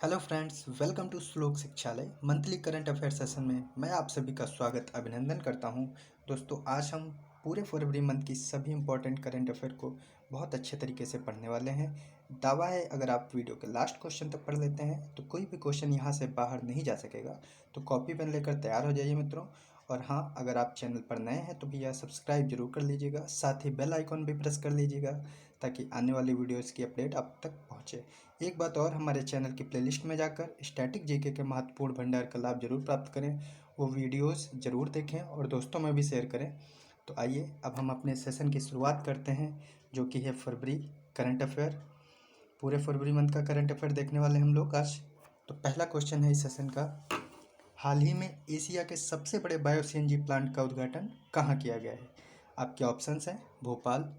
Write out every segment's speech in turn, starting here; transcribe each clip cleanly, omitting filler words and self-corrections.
Hello friends, welcome to श्लोक शिक्षालय monthly current affair session में मैं आप सभी का स्वागत अभिनंदन करता हूं। दोस्तों, आज हम पूरे फरवरी मंथ की सभी इंपॉर्टेंट करंट अफेयर को बहुत अच्छे तरीके से पढ़ने वाले हैं। दावा है अगर आप वीडियो के लास्ट क्वेश्चन तक पढ़ लेते हैं तो कोई भी क्वेश्चन यहां से बाहर नहीं जा सकेगा। तो कॉपी पेन लेकर तैयार हो जाइए मित्रों। और हाँ, अगर आप चैनल पर नए हैं तो भैया सब्सक्राइब जरूर कर लीजिएगा, साथ ही बेल आइकॉन भी प्रेस कर लीजिएगा ताकि आने वाली वीडियोज़ की अपडेट आप तक पहुँचे। एक बात और, हमारे चैनल की प्लेलिस्ट में जाकर स्टैटिक जीके के महत्वपूर्ण भंडार का लाभ जरूर प्राप्त करें, वो वीडियोस जरूर देखें और दोस्तों में भी शेयर करें। तो आइए अब हम अपने सेशन की शुरुआत करते हैं, जो कि है फरवरी करंट अफेयर। पूरे फरवरी मंथ का करंट अफेयर देखने वाले हम लोग आज। तो पहला क्वेश्चन है इस सेशन का, हाल ही में एशिया के सबसे बड़े बायो सीएनजी प्लांट का उद्घाटन कहाँ किया गया है? आपके ऑप्शंस हैं भोपाल,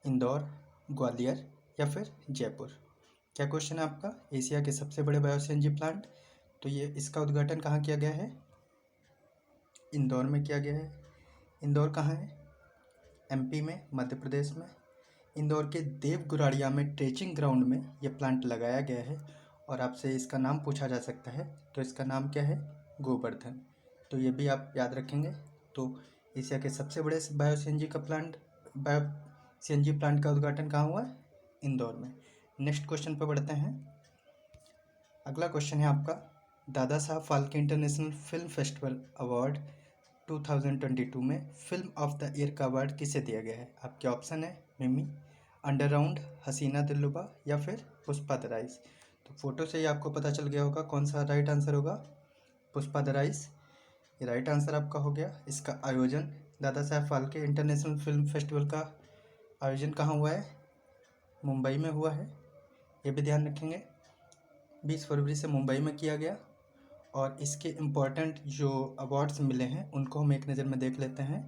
इंदौर, ग्वालियर या फिर जयपुर। क्या क्वेश्चन है आपका? एशिया के सबसे बड़े बायो सीएनजी प्लांट, तो ये इसका उद्घाटन कहाँ किया गया है? इंदौर में किया गया है। इंदौर कहाँ है? एमपी में, मध्य प्रदेश में। इंदौर के देवगुराड़िया में ट्रेचिंग ग्राउंड में ये प्लांट लगाया गया है। और आपसे इसका नाम पूछा जा सकता है, तो इसका नाम क्या है? गोवर्धन। तो ये भी आप याद रखेंगे। तो एशिया के सबसे बड़े बायो सीएनजी प्लांट का उद्घाटन कहाँ हुआ है? इंदौर में। नेक्स्ट क्वेश्चन पर बढ़ते हैं। अगला क्वेश्चन है आपका, Dada Saheb Phalke international film festival award 2022 में फिल्म ऑफ द ईयर का अवार्ड किसे दिया गया है? आपके ऑप्शन है मिमी, अंडरराउंड, हसीना दिलरुबा या फिर पुष्पा द राइज। तो फोटो से ही आपको पता चल गया होगा कौन सा राइट आंसर होगा। पुष्पा द राइज ये राइट आंसर आपका हो गया। इसका आयोजन Dada Saheb Phalke international film festival का आयोजन कहाँ हुआ है? मुंबई में हुआ है। ये भी ध्यान रखेंगे, 20 फरवरी से मुंबई में किया गया। और इसके इम्पॉर्टेंट जो अवार्ड्स मिले हैं उनको हम एक नज़र में देख लेते हैं।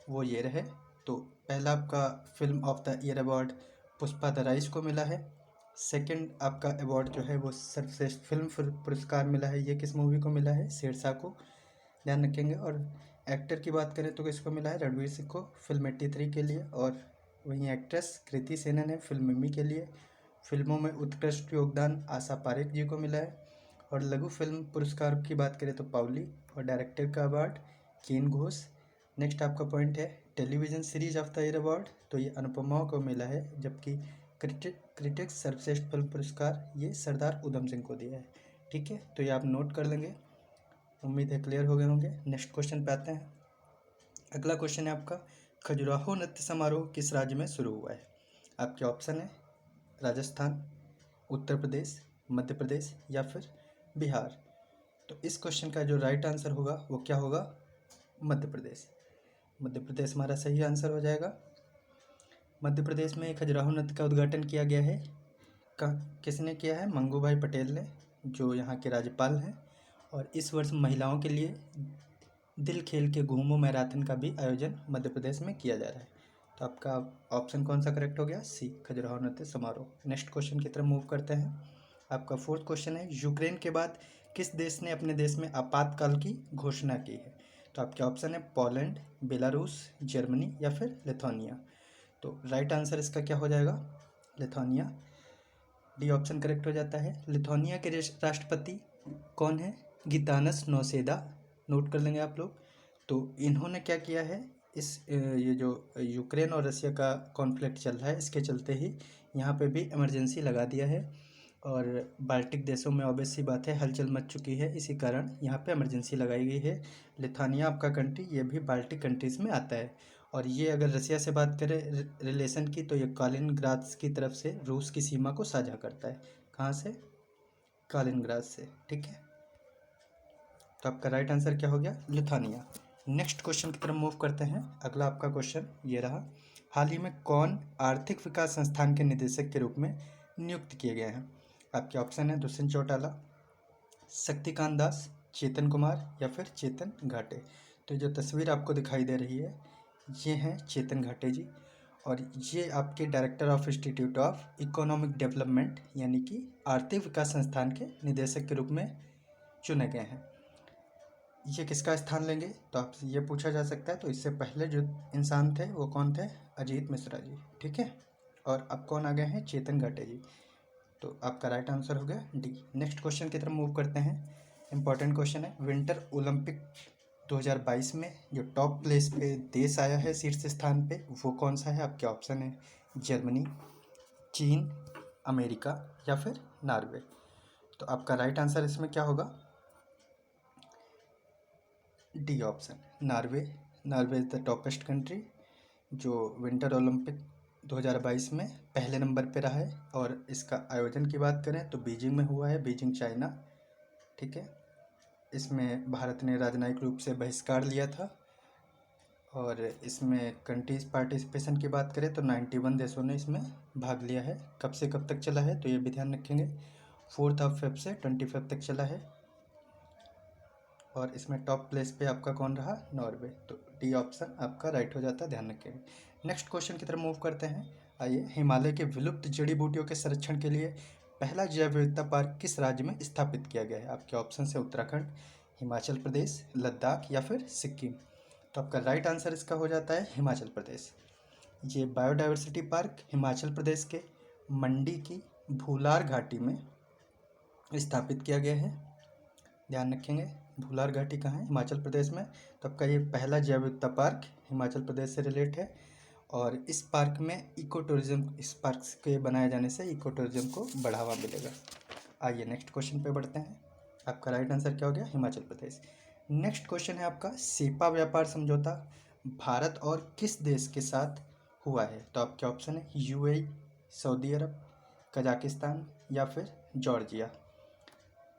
वो ये रहे। तो पहला आपका film of the year award Pushpa the rise को मिला है। सेकंड आपका अवार्ड जो है वो सर्वश्रेष्ठ फिल्म पुरस्कार मिला है। ये किस मूवी को मिला है? शेरशाह को, ध्यान रखेंगे। और एक्टर की बात करें तो किसको मिला है? रणवीर सिंह को, फिल्म 83 के लिए। और वहीं एक्ट्रेस कृति सेनन है फिल्म मिमी के लिए। फिल्मों में उत्कृष्ट योगदान आशा पारेख जी को मिला है। और लघु फिल्म पुरस्कार की बात करें तो पाउली। और डायरेक्टर का अवार्ड केन घोष। नेक्स्ट आपका पॉइंट है television series of the year award, तो ये अनुपमा को मिला है। जबकि क्रिटिक्स सर्वश्रेष्ठ फिल्म पुरस्कार ये सरदार उधम सिंह को दिया है। ठीक है, तो ये आप नोट कर लेंगे। उम्मीद है क्लियर हो गए होंगे। नेक्स्ट क्वेश्चन पे आते हैं। अगला क्वेश्चन है आपका, खजुराहो नृत्य समारोह किस राज्य में शुरू हुआ है? आपके ऑप्शन है राजस्थान, उत्तर प्रदेश, मध्य प्रदेश या फिर बिहार। तो इस क्वेश्चन का जो राइट आंसर होगा वो क्या होगा? मध्य प्रदेश। मध्य प्रदेश हमारा सही आंसर हो जाएगा। मध्य प्रदेश में खजुराहो नृत्य का उद्घाटन किया गया है। किसने किया है? मंगू भाई पटेल ने, जो यहाँ के राज्यपाल हैं। और इस वर्ष महिलाओं के लिए दिल खेल के घूमो मैराथन का भी आयोजन मध्य प्रदेश में किया जा रहा है। तो आपका ऑप्शन कौन सा करेक्ट हो गया? सी, खजुराहो नृत्य समारोह। नेक्स्ट क्वेश्चन की तरफ मूव करते हैं। आपका फोर्थ क्वेश्चन है, यूक्रेन के बाद किस देश ने अपने देश में आपातकाल की घोषणा की है? तो आपके ऑप्शन है पोलैंड, बेलारूस, जर्मनी या फिर लिथुआनिया। तो राइट आंसर इसका क्या हो जाएगा? लिथुआनिया। डी ऑप्शन करेक्ट हो जाता है। लिथुआनिया के राष्ट्रपति कौन है? गितानस नौसेदा। नोट कर लेंगे आप लोग। तो इन्होंने क्या किया है, ये जो यूक्रेन और रसिया का कॉन्फ्लिक्ट चल रहा है इसके चलते ही यहाँ पे भी इमरजेंसी लगा दिया है। और बाल्टिक देशों में ऑब्वियस सी बात है हलचल मच चुकी है, इसी कारण यहाँ पे इमरजेंसी लगाई गई है। लिथुआनिया आपका कंट्री ये भी बाल्टिक कंट्रीज़ में आता है। और ये अगर रसिया से बात करें रिलेशन की, तो ये कालिनग्राद की तरफ से रूस की सीमा को साझा करता है। कहाँ से? कालिनग्राद से। ठीक है, तो आपका राइट आंसर क्या हो गया? लिथुआनिया। नेक्स्ट क्वेश्चन की तरफ मूव करते हैं। अगला आपका क्वेश्चन ये रहा, हाल ही में कौन आर्थिक विकास संस्थान के निदेशक के रूप में नियुक्त किए गए हैं? आपके ऑप्शन है दुष्यंत चौटाला, शक्तिकांत दास, चेतन कुमार या फिर चेतन घाटे। तो जो तस्वीर आपको दिखाई दे रही है ये हैं चेतन घाटे जी। और ये आपके director of institute of economic development यानी कि आर्थिक विकास संस्थान के निदेशक के रूप में चुने गए हैं। ये किसका स्थान लेंगे तो आपसे ये पूछा जा सकता है। तो इससे पहले जो इंसान थे वो कौन थे? अजीत मिश्रा जी। ठीक है, और अब कौन आ गए हैं? चेतन घाटे जी। तो आपका राइट आंसर हो गया डी। नेक्स्ट क्वेश्चन की तरफ मूव करते हैं। इंपॉर्टेंट क्वेश्चन है, विंटर ओलंपिक 2022 में जो टॉप प्लेस पे देश आया है शीर्ष स्थान पे, वो कौन सा है? आपके ऑप्शन है जर्मनी, चीन, अमेरिका या फिर नॉर्वे। तो आपका राइट आंसर इसमें क्या होगा? D option, Norway. Norway is the toppest country जो विंटर ओलंपिक 2022 में पहले नंबर पे रहा है। और इसका आयोजन की बात करें तो बीजिंग में हुआ है, बीजिंग चाइना। ठीक है, इसमें भारत ने राजनयिक रूप से बहिष्कार लिया था। और इसमें कंट्रीज पार्टिसिपेशन की बात करें तो 91 देशों ने इसमें भाग लिया है। कब से कब तक चला है तो ये भी ध्यान रखेंगे, 4 February से 25 तक चला है। और इसमें टॉप प्लेस पे आपका कौन रहा? नॉर्वे। तो डी ऑप्शन आपका राइट हो जाता है, ध्यान रखेंगे। नेक्स्ट क्वेश्चन की तरफ मूव करते हैं। आइए, हिमालय के विलुप्त जड़ी बूटियों के संरक्षण के लिए पहला जैव विविधता पार्क किस राज्य में स्थापित किया गया है? आपके ऑप्शन है उत्तराखंड, हिमाचल प्रदेश, लद्दाख या फिर सिक्किम। तो आपका राइट आंसर इसका हो जाता है हिमाचल प्रदेश। ये बायोडाइवर्सिटी पार्क हिमाचल प्रदेश के मंडी की भूलार घाटी में स्थापित किया गया है, ध्यान रखेंगे। भूलार घाटी कहाँ है? हिमाचल प्रदेश में। तो आपका ये पहला जैव विविधता पार्क हिमाचल प्रदेश से रिलेट है। और इस पार्क में इको टूरिज्म, इस पार्क के बनाए जाने से इको टूरिज्म को बढ़ावा मिलेगा। आइए नेक्स्ट क्वेश्चन पे बढ़ते हैं। आपका राइट आंसर क्या हो गया? हिमाचल प्रदेश। नेक्स्ट क्वेश्चन है आपका, सेपा व्यापार समझौता भारत और किस देश के साथ हुआ है? तो आपके ऑप्शन है यूएई, सऊदी अरब, कजाकिस्तान या फिर जॉर्जिया।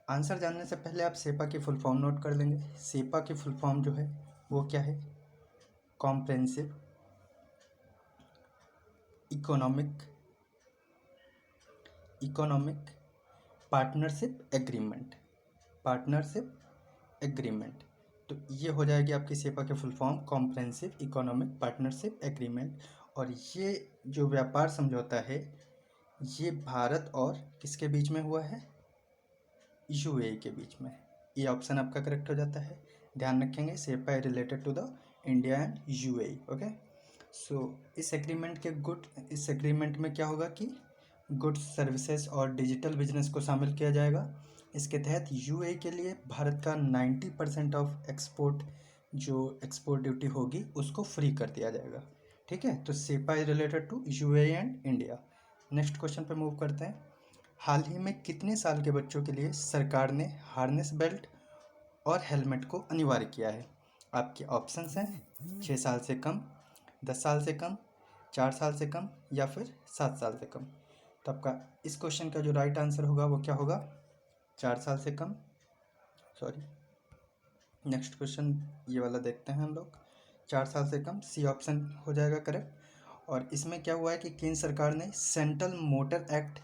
आंसर जानने से पहले आप सेपा की फुल फॉर्म नोट कर लेंगे। सेपा की फुल फॉर्म जो है वो क्या है? Comprehensive economic partnership agreement. तो ये हो जाएगी आपकी सेपा के full form, comprehensive economic partnership agreement. और ये जो व्यापार समझौता है ये भारत और किसके बीच में हुआ है? यूएई के बीच में। ये ऑप्शन आपका करेक्ट हो जाता है, ध्यान रखेंगे। सेपा है related to the India and UAE. Okay, so इस एग्रीमेंट में क्या होगा कि गुड्स, सर्विसेज और डिजिटल बिजनेस को शामिल किया जाएगा। इसके तहत यूएई के लिए भारत का 90% ऑफ एक्सपोर्ट, जो एक्सपोर्ट ड्यूटी होगी उसको फ्री कर दिया जाएगा। ठीक है, तो CEPA is related to UAE and India. Next question पे मूव करते हैं। हाल ही में कितने साल के बच्चों के लिए सरकार ने हार्नेस बेल्ट और हेलमेट को अनिवार्य किया है? आपके ऑप्शंस हैं 6 साल से कम, 10 साल से कम, 4 साल से कम या फिर 7 साल से कम। तो आपका इस क्वेश्चन का जो राइट आंसर होगा वो क्या होगा? 4 साल से कम। सॉरी, नेक्स्ट क्वेश्चन ये वाला देखते हैं हम लोग। 4 साल से कम, सी ऑप्शन हो जाएगा करेक्ट। और इसमें क्या हुआ है कि केंद्र सरकार ने सेंट्रल मोटर एक्ट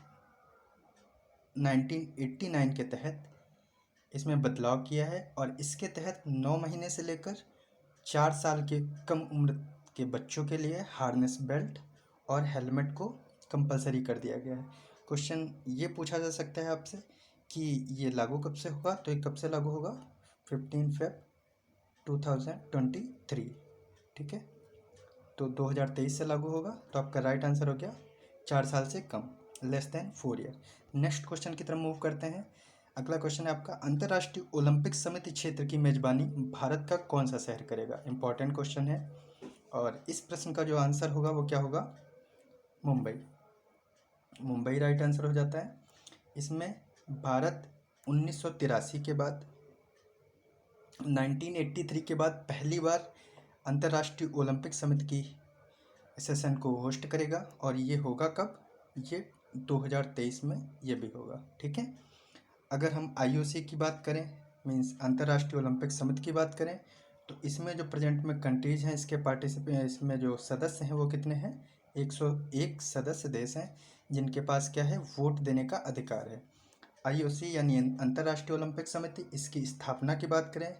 1989 के तहत इसमें बदलाव किया है। और इसके तहत 9 महीने से लेकर 4 साल के कम उम्र के बच्चों के लिए हार्नेस बेल्ट और हेलमेट को कंपलसरी कर दिया गया है। क्वेश्चन ये पूछा जा सकता है आपसे कि ये लागू कब से होगा? तो ये कब से लागू होगा? 15 February 2023। ठीक है, तो 2023 से लागू होगा। तो आपका राइट आंसर हो गया 4 साल से कम, less than 4 year. Next question की तरफ मूव करते हैं। अगला क्वेश्चन है आपका, अंतर्राष्ट्रीय ओलंपिक समिति क्षेत्र की मेजबानी भारत का कौन सा शहर करेगा? इंपॉर्टेंट क्वेश्चन है। और इस प्रश्न का जो आंसर होगा वो क्या होगा? मुंबई राइट आंसर हो जाता है। इसमें भारत 1983 के बाद 1983 के बाद पहली बार अंतर्राष्ट्रीय ओलंपिक समिति की सेशन को होस्ट करेगा। और ये होगा कब? ये 2023 में ये भी होगा। ठीक है, अगर हम आईओसी की बात करें, मींस अंतर्राष्ट्रीय ओलंपिक समिति की बात करें, तो इसमें जो प्रेजेंट में कंट्रीज हैं इसके इसमें जो सदस्य हैं वो कितने हैं? 101 सदस्य देश हैं जिनके पास क्या है? वोट देने का अधिकार है। आईओसी यानी अंतर्राष्ट्रीय ओलंपिक समिति, इसकी स्थापना की बात करें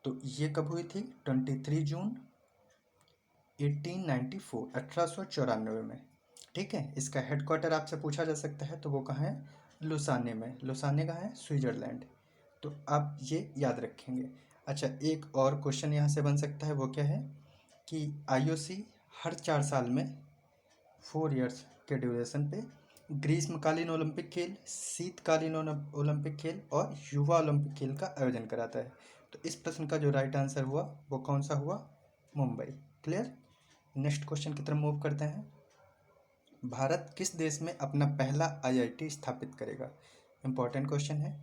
तो ये कब हुई थी? 23 जून 1894 में। ठीक है, इसका हेडक्वार्टर आपसे पूछा जा सकता है तो वो कहाँ है? लुसाने में। लुसाने कहाँ है? स्विट्जरलैंड। तो आप ये याद रखेंगे। अच्छा, एक और क्वेश्चन यहाँ से बन सकता है, वो क्या है कि आईओसी हर 4 साल में 4 इयर्स के ड्यूरेशन पे ग्रीष्मकालीन ओलंपिक खेल, शीतकालीन ओलंपिक खेल और युवा ओलंपिक खेल का आयोजन कराता है। तो इस प्रश्न का जो राइट आंसर हुआ वो कौन सा हुआ? मुंबई। क्लियर। नेक्स्ट क्वेश्चन की तरफ मूव करते हैं। भारत किस देश में अपना पहला आईआईटी स्थापित करेगा? इंपॉर्टेंट क्वेश्चन है।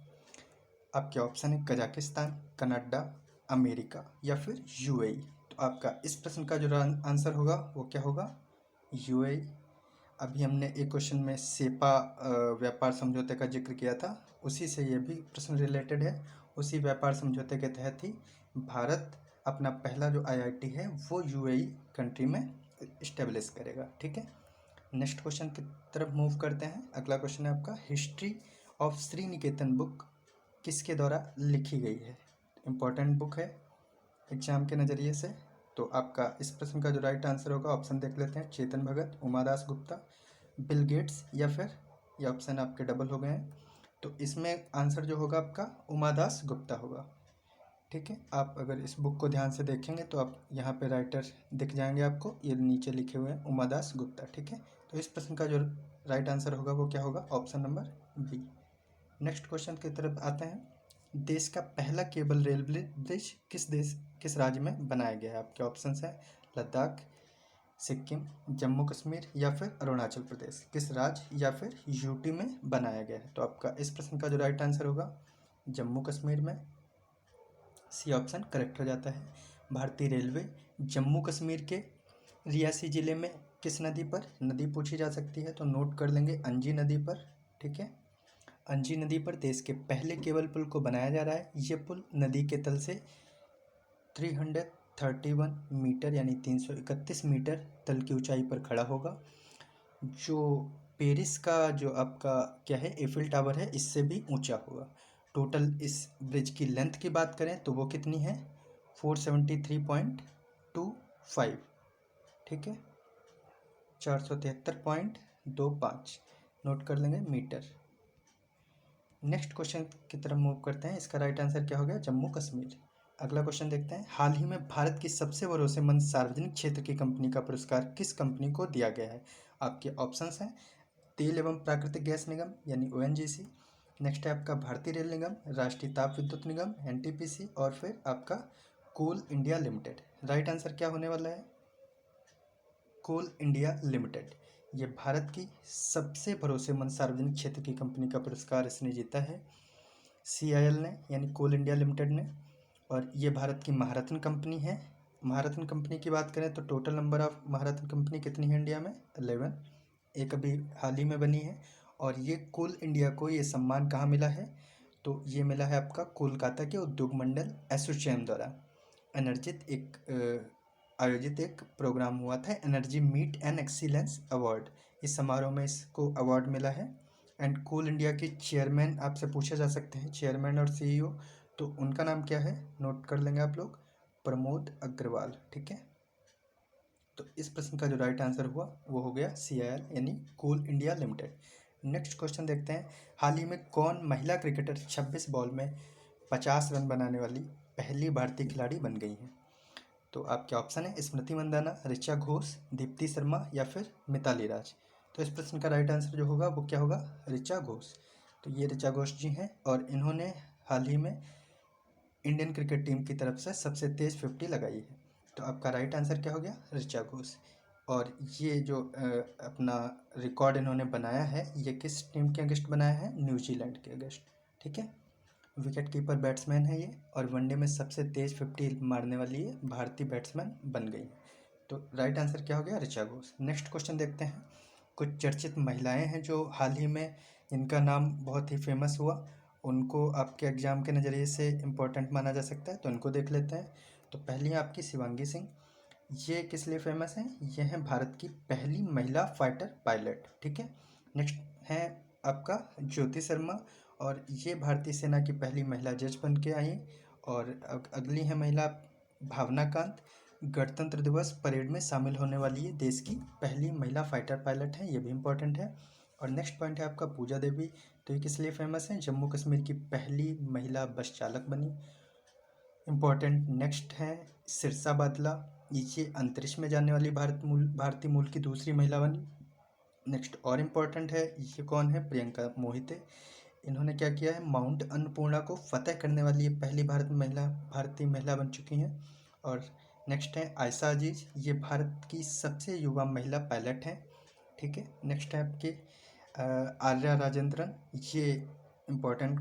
आपके ऑप्शन है कजाकिस्तान, कनाडा, अमेरिका या फिर यूएई। तो आपका इस प्रश्न का जो आंसर होगा वो क्या होगा? यूएई। अभी हमने एक क्वेश्चन में सेपा व्यापार समझौते का जिक्र किया था, उसी से ये भी प्रश्न रिलेटेड है। उसी व्यापार समझौते के तहत ही भारत अपना पहला जो आईआईटी है वो यूएई कंट्री में इस्टेब्लिश करेगा। ठीक है। नेक्स्ट क्वेश्चन की तरफ मूव करते हैं। अगला क्वेश्चन है आपका, history of Shri Niketan book किसके द्वारा लिखी गई है? इम्पोर्टेंट बुक है एग्जाम के नज़रिए से। तो आपका इस प्रश्न का जो राइट आंसर होगा, ऑप्शन देख लेते हैं, चेतन भगत, उमादास गुप्ता, बिल गेट्स या फिर ये ऑप्शन आपके डबल हो गए हैं। तो इसमें आंसर जो होगा आपका उमादास गुप्ता होगा। ठीक है। आप अगर इस बुक को ध्यान से देखेंगे तो आप यहाँ पे राइटर दिख जाएंगे आपको, ये नीचे लिखे हुए हैं उमादास गुप्ता। ठीक है। तो इस प्रश्न का जो राइट आंसर होगा वो क्या होगा? Option number B. Next question की तरफ आते हैं। देश का पहला केबल रेल ब्रिज किस राज्य में बनाया गया है? आपके ऑप्शंस हैं लद्दाख, सिक्किम, जम्मू कश्मीर या फिर अरुणाचल प्रदेश। किस राज्य या फिर यूटी में बनाया गया है? तो आपका इस प्रश्न का जो राइट आंसर होगा जम्मू कश्मीर में। सी ऑप्शन करेक्ट हो जाता है। भारतीय रेलवे जम्मू कश्मीर के रियासी ज़िले में किस नदी पर, नदी पूछी जा सकती है तो नोट कर लेंगे, अंजी नदी पर। ठीक है। अंजी नदी पर देश के पहले केबल पुल को बनाया जा रहा है। ये पुल नदी के तल से 331 मीटर यानी 331 मीटर तल की ऊंचाई पर खड़ा होगा। जो पेरिस का जो आपका क्या है एफिल टावर है, इससे भी ऊंचा होगा। टोटल इस ब्रिज की लेंथ की बात करें तो वो कितनी है? 473.25। ठीक है। 473.25 नोट कर लेंगे मीटर। नेक्स्ट क्वेश्चन की तरफ मूव करते हैं। इसका राइट आंसर क्या हो गया? जम्मू कश्मीर। अगला क्वेश्चन देखते हैं। हाल ही में भारत की सबसे भरोसेमंद सार्वजनिक क्षेत्र की कंपनी का पुरस्कार किस कंपनी को दिया गया है? आपके ऑप्शंस हैं तेल एवं प्राकृतिक गैस निगम यानी ओएनजीसी, नेक्स्ट है आपका भारतीय रेल निगम, राष्ट्रीय ताप विद्युत निगम एनटीपीसी और फिर आपका कोल इंडिया लिमिटेड। राइट आंसर क्या होने वाला है? कोल इंडिया लिमिटेड। ये भारत की सबसे भरोसेमंद सार्वजनिक क्षेत्र की कंपनी का पुरस्कार इसने जीता है, सीआईएल ने यानी कोल इंडिया लिमिटेड ने। और ये भारत की महारत्न कंपनी है। महारत्न कंपनी की बात करें तो total number of Maharatna company कितनी है इंडिया में? 11। एक अभी हाल ही में बनी है। और ये कोल इंडिया को ये सम्मान कहाँ मिला है? तो ये मिला है आपका कोलकाता के उद्योग मंडल एसोचैम द्वारा आयोजित एक प्रोग्राम हुआ था, energy meet and excellence award. इस समारोह में इसको अवार्ड मिला है। एंड कोल इंडिया के चेयरमैन आपसे पूछे जा सकते हैं, चेयरमैन और सीईओ, तो उनका नाम क्या है? नोट कर लेंगे आप लोग, प्रमोद अग्रवाल। ठीक है। तो इस प्रश्न का जो राइट आंसर हुआ वो हो गया सीआईएल यानी कोल इंडिया लिमिटेड। नेक्स्ट क्वेश्चन देखते हैं। हाल ही में कौन महिला क्रिकेटर 26 बॉल में 50 रन बनाने वाली पहली भारतीय खिलाड़ी बन गई हैं? तो आपके ऑप्शन है स्मृति मंदाना, ऋचा घोष, दीप्ति शर्मा या फिर मिताली राज। तो इस प्रश्न का राइट आंसर जो होगा वो क्या होगा? ऋचा घोष। तो ये ऋचा घोष जी हैं और इन्होंने हाल ही में इंडियन क्रिकेट टीम की तरफ से सबसे तेज 50 लगाई है। तो आपका राइट आंसर क्या हो गया? ऋचा घोष। और ये जो अपना रिकॉर्ड इन्होंने बनाया है, ये किस टीम के अगेंस्ट बनाया है? न्यूजीलैंड के अगेंस्ट। ठीक है। विकेट कीपर बैट्समैन है ये और वनडे में सबसे तेज 50 मारने वाली ये भारतीय बैट्समैन बन गई है। तो राइट आंसर क्या हो गया? ऋचा घोष। नेक्स्ट क्वेश्चन देखते हैं। कुछ चर्चित महिलाएं हैं जो हाल ही में इनका नाम बहुत ही फेमस हुआ, उनको आपके एग्जाम के नज़रिए से इम्पोर्टेंट माना जा सकता है, तो इनको देख लेते हैं। तो पहली है आपकी शिवांगी सिंह। ये किस लिए फेमस हैं? ये हैं भारत की पहली महिला फाइटर पायलट। ठीक है। नेक्स्ट है आपका ज्योति शर्मा और ये भारतीय सेना की पहली महिला जज बन के आई। और अगली है महिला भावना कांत, गणतंत्र दिवस परेड में शामिल होने वाली ये देश की पहली महिला फाइटर पायलट है, ये भी इम्पोर्टेंट है। और नेक्स्ट पॉइंट है आपका पूजा देवी। तो ये किस लिए फेमस है? जम्मू कश्मीर की पहली महिला बस चालक बनी, इम्पोर्टेंट। नेक्स्ट है सिरसा बादला, ये अंतरिक्ष में जाने वाली भारतीय मूल की दूसरी महिला बनी। नेक्स्ट और इम्पोर्टेंट है, ये कौन है? प्रियंका मोहिते। इन्होंने क्या किया है? माउंट अन्नपूर्णा को फतह करने वाली ये पहली भारतीय महिला बन चुकी हैं। और नेक्स्ट है आयशा अजीज, ये भारत की सबसे युवा महिला पायलट हैं। ठीक है। नेक्स्ट है आपके आर्या राजेंद्रन, ये इम्पोर्टेंट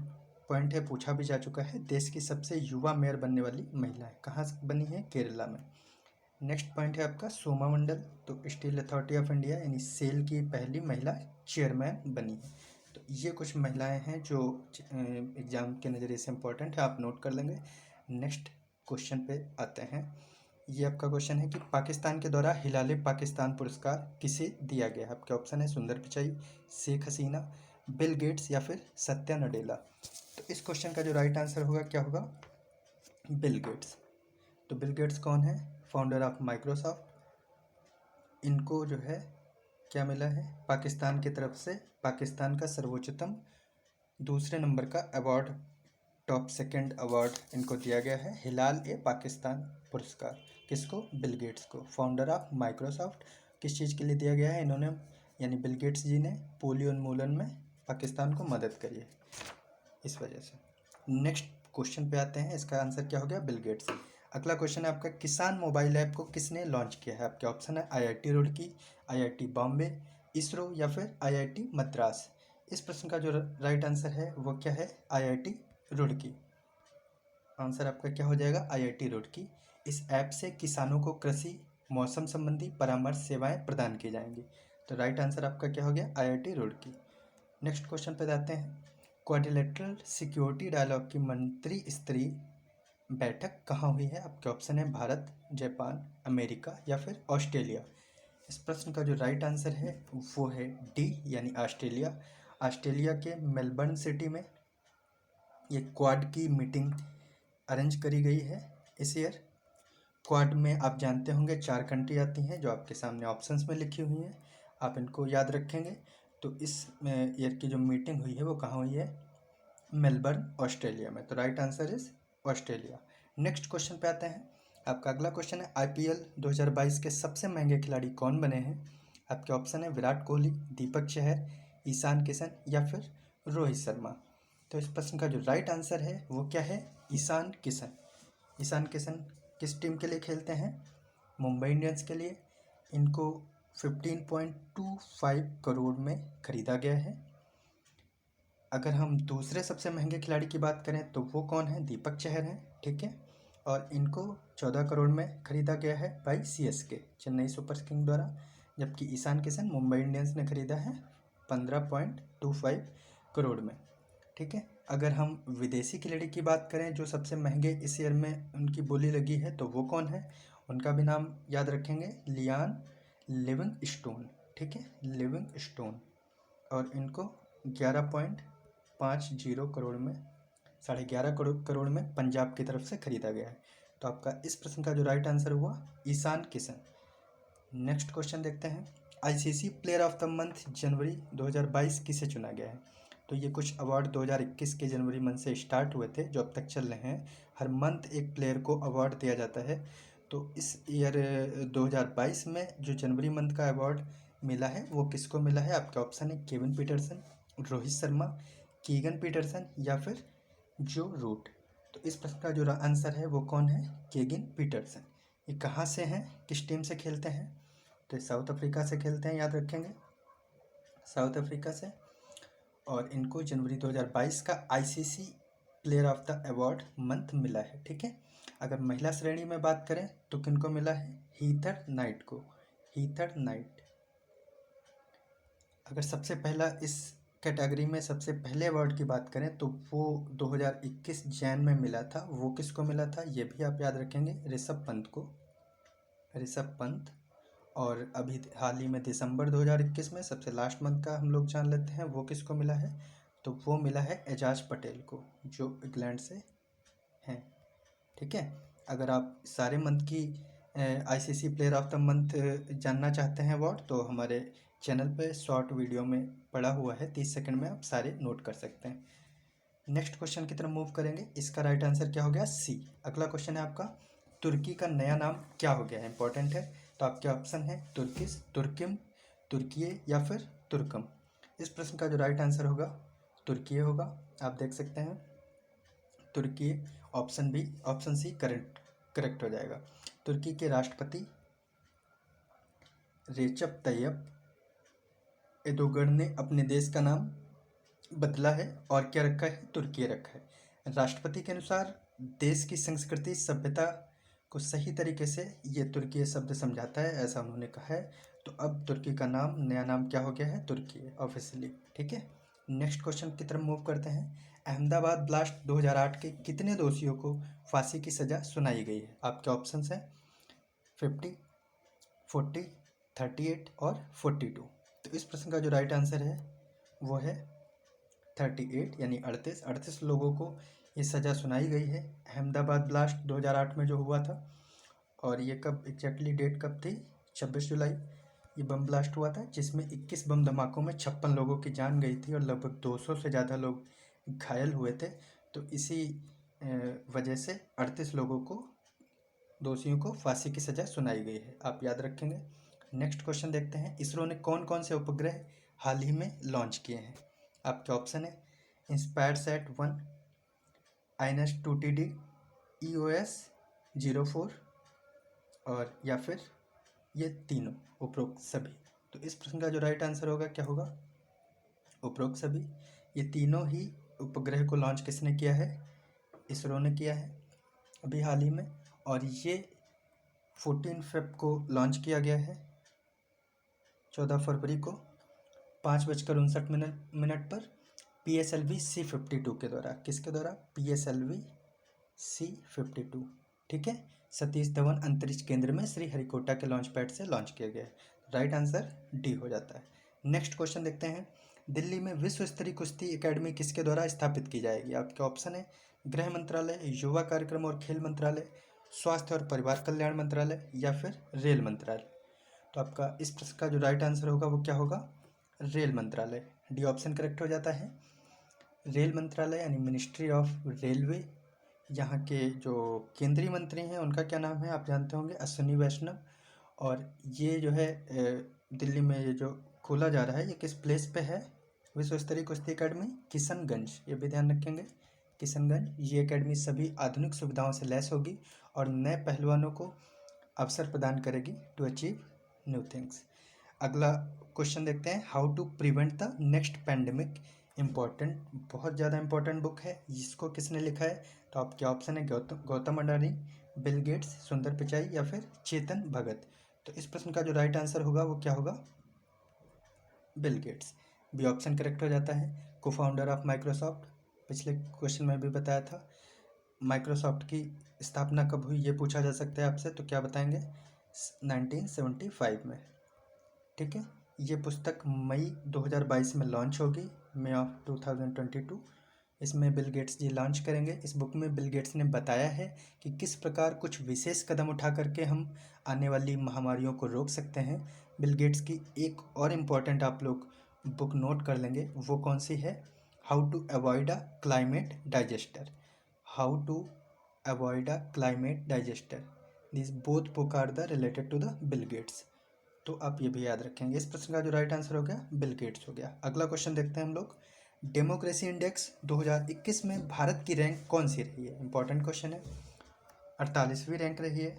पॉइंट है, पूछा भी जा चुका है। देश की सबसे युवा मेयर बनने वाली महिला है, कहाँ से बनी है? केरला में। नेक्स्ट पॉइंट है आपका सोमा मंडल, तो स्टील अथॉरिटी ऑफ इंडिया यानी सेल की पहली महिला चेयरमैन बनी है। तो ये कुछ महिलाएं हैं जो एग्जाम के नज़रिए से इम्पोर्टेंट है, आप नोट कर लेंगे। नेक्स्ट क्वेश्चन पे आते हैं। ये आपका क्वेश्चन है कि पाकिस्तान के द्वारा हिलाले पाकिस्तान पुरस्कार किसे दिया गया है? आपके ऑप्शन है सुंदर पिचाई, शेख हसीना, बिल गेट्स या फिर सत्या नडेला। तो इस क्वेश्चन का जो राइट आंसर होगा क्या होगा? Bill Gates. तो बिल गेट्स कौन है? Founder of Microsoft. इनको जो है क्या मिला है? पाकिस्तान की तरफ से पाकिस्तान का सर्वोच्चतम दूसरे नंबर का अवार्ड, टॉप सेकंड अवार्ड इनको दिया गया है, हिलाल ए पाकिस्तान पुरस्कार। किसको? बिल गेट्स को, फाउंडर ऑफ माइक्रोसॉफ्ट। किस चीज़ के लिए दिया गया है? इन्होंने यानी बिल गेट्स जी ने पोलियो उन्मूलन में पाकिस्तान को मदद करी है, इस वजह से। नेक्स्ट क्वेश्चन पे आते हैं, इसका आंसर क्या हो गया? Bill Gates. अगला क्वेश्चन है आपका, किसान मोबाइल ऐप को किसने लॉन्च किया है? आपके ऑप्शन है आईआईटी रुड़की, आईआईटी बॉम्बे, इसरो या फिर आईआईटी मद्रास। इस प्रश्न का जो राइट आंसर है वो क्या है? आईआईटी रुड़की। आंसर आपका क्या हो जाएगा? आईआईटी रुड़की। इस ऐप से किसानों को कृषि मौसम संबंधी परामर्श सेवाएं प्रदान की जाएंगी। तो राइट आंसर आपका क्या हो गया? आईआईटी रुड़की। नेक्स्ट क्वेश्चन पे जाते हैं। क्वाड्रिलेटरल सिक्योरिटी डायलॉग की मंत्री स्तरीय बैठक कहाँ हुई है? आपके ऑप्शन है भारत, जापान, अमेरिका या फिर ऑस्ट्रेलिया। इस प्रश्न का जो राइट आंसर है वो है डी यानी ऑस्ट्रेलिया। ऑस्ट्रेलिया के मेलबर्न सिटी में ये क्वाड की मीटिंग अरेंज करी गई है इस ईयर। क्वाड में आप जानते होंगे 4 कंट्री आती हैं जो आपके सामने ऑप्शंस में लिखी हुई हैं, आप इनको याद रखेंगे। तो इस ईयर की जो मीटिंग हुई है वो कहाँ हुई है? मेलबर्न, ऑस्ट्रेलिया में। तो right answer is Australia. Next question पे आते हैं। आपका अगला क्वेश्चन है, आईपीएल 2022 के सबसे महंगे खिलाड़ी कौन बने हैं? आपके ऑप्शन है विराट कोहली, दीपक चहर, ईशान किशन या फिर रोहित शर्मा। तो इस प्रश्न का जो राइट आंसर है वो क्या है? ईशान किशन। ईशान किशन किस टीम के लिए खेलते हैं? मुंबई इंडियंस के लिए। इनको 15.25 करोड़ में खरीदा गया है। अगर हम दूसरे सबसे महंगे खिलाड़ी की बात करें तो वो कौन है? दीपक चहर हैं। ठीक है। और इनको 14 करोड़ में खरीदा गया है by CSK, Chennai super king द्वारा। जबकि ईशान किशन मुंबई इंडियंस ने खरीदा है 15.25 करोड़ में। ठीक है। अगर हम विदेशी खिलाड़ी की बात करें जो सबसे महंगे इस ईयर में उनकी बोली लगी है तो वो कौन है? उनका भी नाम याद रखेंगे, लियान लिविंगस्टोन। ठीक है, लिविंगस्टोन। और इनको 11.50 करोड़ में, 11.5 करोड़ में पंजाब की तरफ से खरीदा गया है। तो आपका इस प्रश्न का जो राइट आंसर हुआ ईशान किशन। नेक्स्ट क्वेश्चन देखते हैं। ICC player of the month January 2022 किसे चुना गया है? तो ये कुछ अवार्ड 2021 के जनवरी मंथ से स्टार्ट हुए थे जो अब तक चल रहे हैं। हर मंथ एक प्लेयर को अवार्ड दिया जाता है। तो इस ईयर 2022 में जो जनवरी मंथ का अवार्ड मिला है वो किसको मिला है? आपका ऑप्शन है Kevin Pietersen, Rohit Sharma, Keegan Petersen या फिर जो रूट। तो इस प्रश्न का जो आंसर है वो कौन है? केगिन पीटरसन। ये कहाँ से हैं, किस टीम से खेलते हैं? तो साउथ अफ्रीका से खेलते हैं, याद रखेंगे, साउथ अफ्रीका से। और इनको जनवरी 2022 का ICC player of the award month मिला है। ठीक है। अगर महिला श्रेणी में बात करें तो किनको मिला है? हीथर नाइट को, हीथर नाइट। अगर सबसे पहला इस कैटेगरी में सबसे पहले अवार्ड की बात करें तो वो 2021 जैन में मिला था। वो किसको मिला था ये भी आप याद रखेंगे, ऋषभ पंत को, ऋषभ पंत। और अभी हाल ही में दिसंबर 2021 में सबसे लास्ट मंथ का हम लोग जान लेते हैं वो किसको मिला है। तो वो मिला है एजाज पटेल को जो इंग्लैंड से हैं। ठीक है। अगर आप सारे मंथ की ICC player of the month जानना चाहते हैं अवार्ड तो हमारे चैनल पे शॉर्ट वीडियो में पड़ा हुआ है, 30 सेकंड में आप सारे नोट कर सकते हैं। नेक्स्ट क्वेश्चन की तरफ मूव करेंगे। इसका राइट आंसर क्या हो गया? सी। अगला क्वेश्चन है आपका, तुर्की का नया नाम क्या हो गया है? इंपॉर्टेंट है। तो आपके ऑप्शन है तुर्किश, तुर्किम, तुर्कीय या फिर तुर्कम। इस प्रश्न का जो राइट आंसर होगा तुर्कीय होगा। आप देख सकते हैं Turkiye, option B, option C correct हो जाएगा। तुर्की के राष्ट्रपति रेचप तैयप एर्दोगन ने अपने देश का नाम बदला है और क्या रखा है, तुर्की रखा है। राष्ट्रपति के अनुसार देश की संस्कृति सभ्यता को सही तरीके से ये तुर्की शब्द समझाता है, ऐसा उन्होंने कहा है। तो अब तुर्की का नाम, नया नाम क्या हो गया है, तुर्की ऑफिशियली। ठीक है, नेक्स्ट क्वेश्चन की तरफ मूव करते हैं। अहमदाबाद ब्लास्ट 2008 के कितने दोषियों को फांसी की सज़ा सुनाई गई है? आपके ऑप्शंस हैं 50, 40, 38 और 42। तो इस प्रश्न का जो राइट आंसर है वो है 38, यानी 38 लोगों को ये सज़ा सुनाई गई है। अहमदाबाद ब्लास्ट 2008 में जो हुआ था, और ये कब एग्जैक्टली डेट कब थी, 26 जुलाई ये बम ब्लास्ट हुआ था, जिसमें 21 बम धमाकों में 56 लोगों की जान गई थी और लगभग 200 से ज़्यादा लोग घायल हुए थे। तो इसी वजह से 38 लोगों को, दोषियों को फांसी की सज़ा सुनाई गई है, आप याद रखेंगे। नेक्स्ट क्वेश्चन देखते हैं। इसरो ने कौन कौन से उपग्रह हाल ही में लॉन्च किए हैं? आपके ऑप्शन है InspireSat-1, INS-2TD, EOS-04 और या फिर ये तीनों, उपरोक्त सभी। तो इस प्रश्न का जो राइट आंसर होगा क्या होगा, उपरोक्त सभी। ये तीनों ही उपग्रह को लॉन्च किसने किया है, इसरो ने किया है अभी हाल ही में। और ये 14 फेब को लॉन्च किया गया है, 14 फरवरी को 5:59 पर PSLV C-52 के द्वारा। किसके द्वारा, PSLV C-52। ठीक है, सतीश धवन अंतरिक्ष केंद्र में श्रीहरिकोटा के लॉन्च पैड से लॉन्च किया गया है। राइट आंसर डी हो जाता है। नेक्स्ट क्वेश्चन देखते हैं। दिल्ली में विश्व स्तरीय कुश्ती एकेडमी किसके द्वारा स्थापित की जाएगी? आपके ऑप्शन है गृह मंत्रालय, युवा कार्यक्रम और खेल मंत्रालय, स्वास्थ्य और परिवार कल्याण मंत्रालय या फिर रेल मंत्रालय। तो आपका इस प्रश्न का जो राइट आंसर होगा वो क्या होगा, रेल मंत्रालय। डी ऑप्शन करेक्ट हो जाता है। रेल मंत्रालय यानी मिनिस्ट्री ऑफ रेलवे। यहाँ के जो केंद्रीय मंत्री हैं उनका क्या नाम है, आप जानते होंगे, अश्विनी वैष्णव। और ये जो है दिल्ली में ये जो खोला जा रहा है, ये किस प्लेस पे है, विश्व स्तरीय कुश्ती एकेडमी किशनगंज, ये भी ध्यान रखेंगे, किशनगंज। ये एकेडमी सभी आधुनिक सुविधाओं से लैस होगी और नए पहलवानों को अवसर प्रदान करेगी टू अचीव न्यू थिंग्स। अगला क्वेश्चन देखते हैं। How to prevent the next pandemic. Important, बहुत ज़्यादा इम्पॉर्टेंट बुक है। इसको किसने लिखा है? तो आपके ऑप्शन है गौतम अडानी, बिल गेट्स, सुंदर पिचाई या फिर चेतन भगत। तो इस प्रश्न का जो राइट आंसर होगा वो क्या होगा, Bill Gates. B option correct हो जाता है। को फाउंडर ऑफ माइक्रोसॉफ्ट, पिछले क्वेश्चन में भी बताया था। माइक्रोसॉफ्ट की स्थापना कब हुई ये पूछा जा सकता है आपसे, तो क्या बताएंगे, 1975 में। ठीक है, ये पुस्तक मई 2022 में लॉन्च होगी, मई ऑफ 2022। इसमें बिल गेट्स जी लॉन्च करेंगे। इस बुक में बिल गेट्स ने बताया है कि किस प्रकार कुछ विशेष कदम उठा करके हम आने वाली महामारियों को रोक सकते हैं। बिल गेट्स की एक और इम्पॉर्टेंट आप लोग बुक नोट कर लेंगे, वो कौन सी है, how to avoid a climate disaster. How to avoid a climate disaster, this both book are the related to the Bill Gates. तो आप ये भी याद रखेंगे। इस प्रश्न का जो राइट आंसर हो गया, बिल गेट्स हो गया। अगला क्वेश्चन देखते हैं हम लोग। डेमोक्रेसी इंडेक्स 2021 में भारत की रैंक कौन सी रही है? इंपॉर्टेंट क्वेश्चन है। 48वीं रैंक रही है,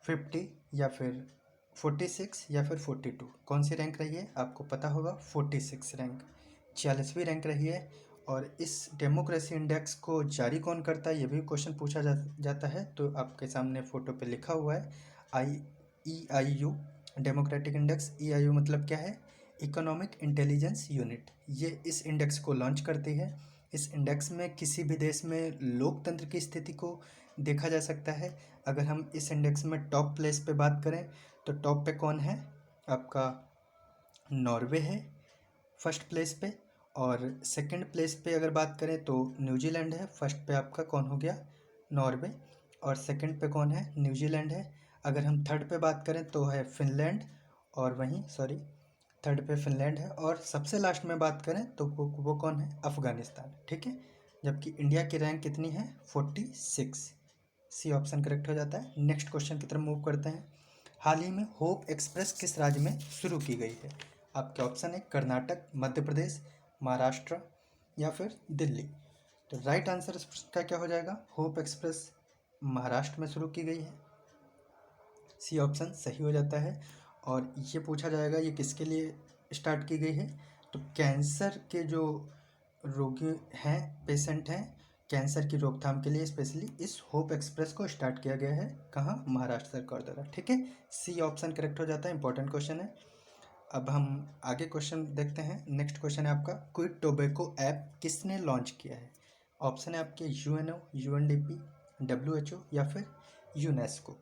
50 या फिर 46 या फिर 42, कौन सी रैंक रही है? आपको पता होगा, 46 रैंक, 46वीं रैंक रही है। और इस डेमोक्रेसी इंडेक्स को जारी कौन करता है, ये भी क्वेश्चन पूछा जाता है। तो आपके सामने फ़ोटो पे लिखा हुआ है EIU, डेमोक्रेटिक इंडेक्स। EIU मतलब क्या है, इकोनॉमिक इंटेलिजेंस यूनिट। ये इस इंडेक्स को लॉन्च करती है। इस इंडेक्स में किसी भी देश में लोकतंत्र की स्थिति को देखा जा सकता है। अगर हम इस इंडेक्स में टॉप प्लेस पे बात करें तो टॉप पे कौन है, आपका नॉर्वे है फर्स्ट प्लेस पे। और सेकंड प्लेस पे अगर बात करें तो न्यूजीलैंड है। फर्स्ट पे आपका कौन हो गया, नॉर्वे, और सेकंड पे कौन है, न्यूजीलैंड है। अगर हम थर्ड पे बात करें तो है फिनलैंड, और वहीं थर्ड पे फिनलैंड है। और सबसे लास्ट में बात करें तो वो कौन है, अफ़गानिस्तान। ठीक है, जबकि इंडिया की रैंक कितनी है, 46। सी ऑप्शन करेक्ट हो जाता है। नेक्स्ट क्वेश्चन की तरफ मूव करते हैं। हाल ही में होप एक्सप्रेस किस राज्य में शुरू की गई है? आपके ऑप्शन है कर्नाटक, मध्य प्रदेश, महाराष्ट्र या फिर दिल्ली। तो राइट आंसर इस प्रश्न का क्या हो जाएगा? होप एक्सप्रेस महाराष्ट्र में शुरू की गई है। सी ऑप्शन सही हो जाता है। और ये पूछा जाएगा ये किसके लिए स्टार्ट की गई है? तो कैंसर के जो रोगी हैं, पेशेंट हैं, कैंसर की रोकथाम के लिए स्पेशली इस होप एक्सप्रेस को स्टार्ट किया गया है। कहाँ? महाराष्ट्र सरकार द्वारा। ठीक है, सी ऑप्शन करेक्ट हो जाता है। इंपॉर्टेंट क्वेश्चन है। अब हम आगे क्वेश्चन देखते हैं। नेक्स्ट क्वेश्चन है आपका, क्विट टोबैको ऐप किसने लॉन्च किया है? ऑप्शन है आपके यूएनओ, यूएनडीपी, डब्ल्यूएचओ या फिर यूनेस्को।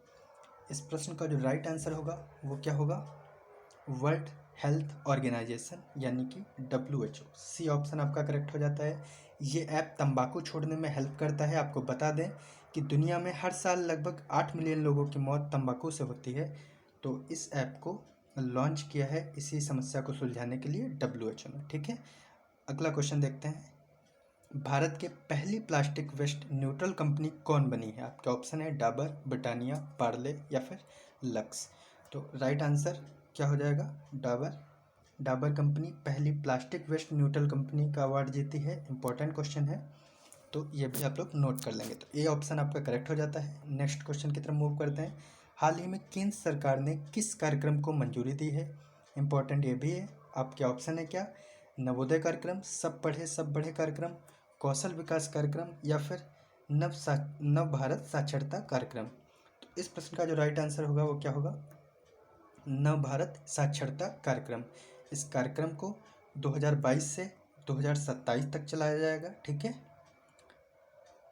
इस प्रश्न का जो राइट आंसर होगा वो क्या होगा? वर्ल्ड हेल्थ ऑर्गेनाइजेशन यानी कि डब्ल्यूएचओ। सी ऑप्शन आपका करेक्ट हो जाता है। ये ऐप तंबाकू छोड़ने में हेल्प करता है। आपको बता दें कि दुनिया में हर साल लगभग 8 मिलियन लोगों की मौत तंबाकू से होती है। तो इस ऐप को लॉन्च किया है इसी समस्या को सुलझाने के लिए डब्ल्यूएचओ ने। ठीक है, अगला क्वेश्चन देखते हैं। भारत के पहली प्लास्टिक वेस्ट न्यूट्रल कंपनी कौन बनी है? आपके ऑप्शन है डाबर, ब्रिटानिया, पार्ले या फिर लक्स। तो राइट आंसर क्या हो जाएगा? डाबर। डाबर कंपनी पहली प्लास्टिक वेस्ट न्यूट्रल कंपनी का अवार्ड जीती है। इंपॉर्टेंट क्वेश्चन है, तो ये भी आप लोग नोट कर लेंगे। तो ए ऑप्शन आपका करेक्ट हो जाता है। नेक्स्ट क्वेश्चन की तरफ मूव करते हैं। हाल ही में केंद्र सरकार ने किस कार्यक्रम को मंजूरी दी है? इंपॉर्टेंट ये भी है। आपके ऑप्शन है क्या? नवोदय कार्यक्रम, सब पढ़े सब बढ़े कार्यक्रम, कौशल विकास कार्यक्रम या फिर नव भारत साक्षरता कार्यक्रम। तो इस प्रश्न का जो राइट आंसर होगा वो क्या होगा? नव भारत साक्षरता कार्यक्रम। इस कार्यक्रम को 2022 से 2027 तक चलाया जाएगा। ठीक है,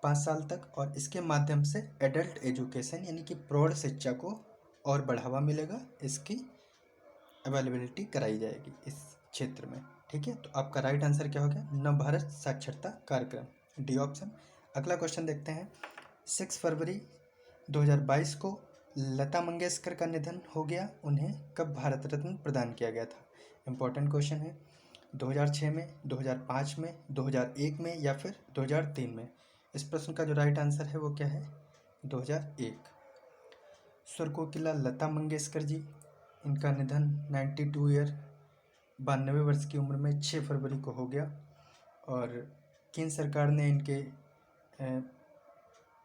5 साल तक। और इसके माध्यम से एडल्ट एजुकेशन यानी कि प्रौढ़ शिक्षा को और बढ़ावा मिलेगा। इसकी अवेलेबिलिटी कराई जाएगी इस क्षेत्र में। ठीक है, तो आपका राइट आंसर क्या हो गया? नव भारत साक्षरता कार्यक्रम, डी ऑप्शन। अगला क्वेश्चन देखते हैं। 6 फरवरी 2022 को लता मंगेशकर का निधन हो गया। उन्हें कब भारत रत्न प्रदान किया गया था? इंपॉर्टेंट क्वेश्चन है। 2006 में, 2005 में, 2001 में या फिर 2003 में। इस प्रश्न का जो राइट आंसर है वो क्या है? 2001। स्वर कोकिला लता मंगेशकर जी, इनका निधन 92 ईयर 92 वर्ष की उम्र में 6 फरवरी को हो गया। और केंद्र सरकार ने इनके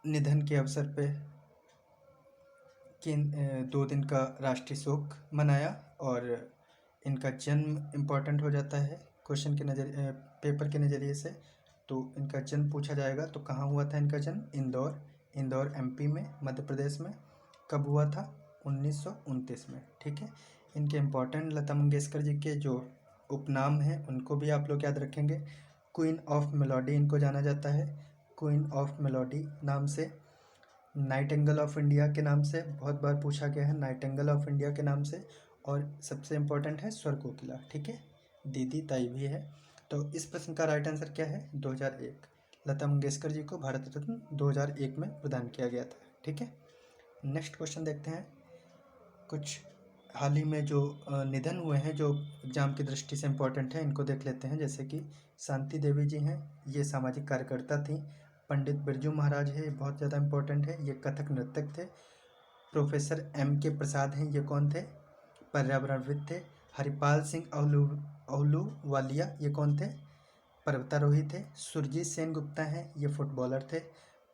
निधन के अवसर पे 2 दिन का राष्ट्रीय शोक मनाया। और इनका जन्म इम्पोर्टेंट हो जाता है क्वेश्चन के नज़रिए, पेपर के नज़रिए से। तो इनका जन्म पूछा जाएगा तो कहाँ हुआ था इनका जन्म? इंदौर एमपी में, मध्य प्रदेश में। कब हुआ था? 1929 में। ठीक है, इनके इम्पोर्टेंट लता मंगेशकर जी के जो उपनाम हैं उनको भी आप लोग याद रखेंगे। क्वीन ऑफ मेलोडी इनको जाना जाता है, क्वीन ऑफ मेलोडी नाम से। नाइटिंगेल ऑफ इंडिया के नाम से बहुत बार पूछा गया है, नाइटिंगेल ऑफ इंडिया के नाम से। और सबसे इम्पोर्टेंट है स्वर कोकिला। ठीक है, दीदी ताई भी है। तो इस प्रश्न का राइट आंसर क्या है? 2001। लता मंगेशकर जी को भारत रत्न 2001 में प्रदान किया गया था। ठीक है, नेक्स्ट क्वेश्चन देखते हैं। कुछ हाल ही में जो निधन हुए हैं जो एग्जाम की दृष्टि से इम्पोर्टेंट है, इनको देख लेते हैं। जैसे कि शांति देवी जी हैं, ये सामाजिक कार्यकर्ता थी। पंडित बिरजू महाराज है, ये बहुत ज़्यादा इम्पोर्टेंट है, ये कथक नर्तक थे। Professor M.K. प्रसाद हैं, ये कौन थे? पर्यावरणविद थे। हरिपाल सिंह अहलूवालिया, ये कौन थे? पर्वतारोही थे। सुरजीत सेन गुप्ता हैं, ये फुटबॉलर थे।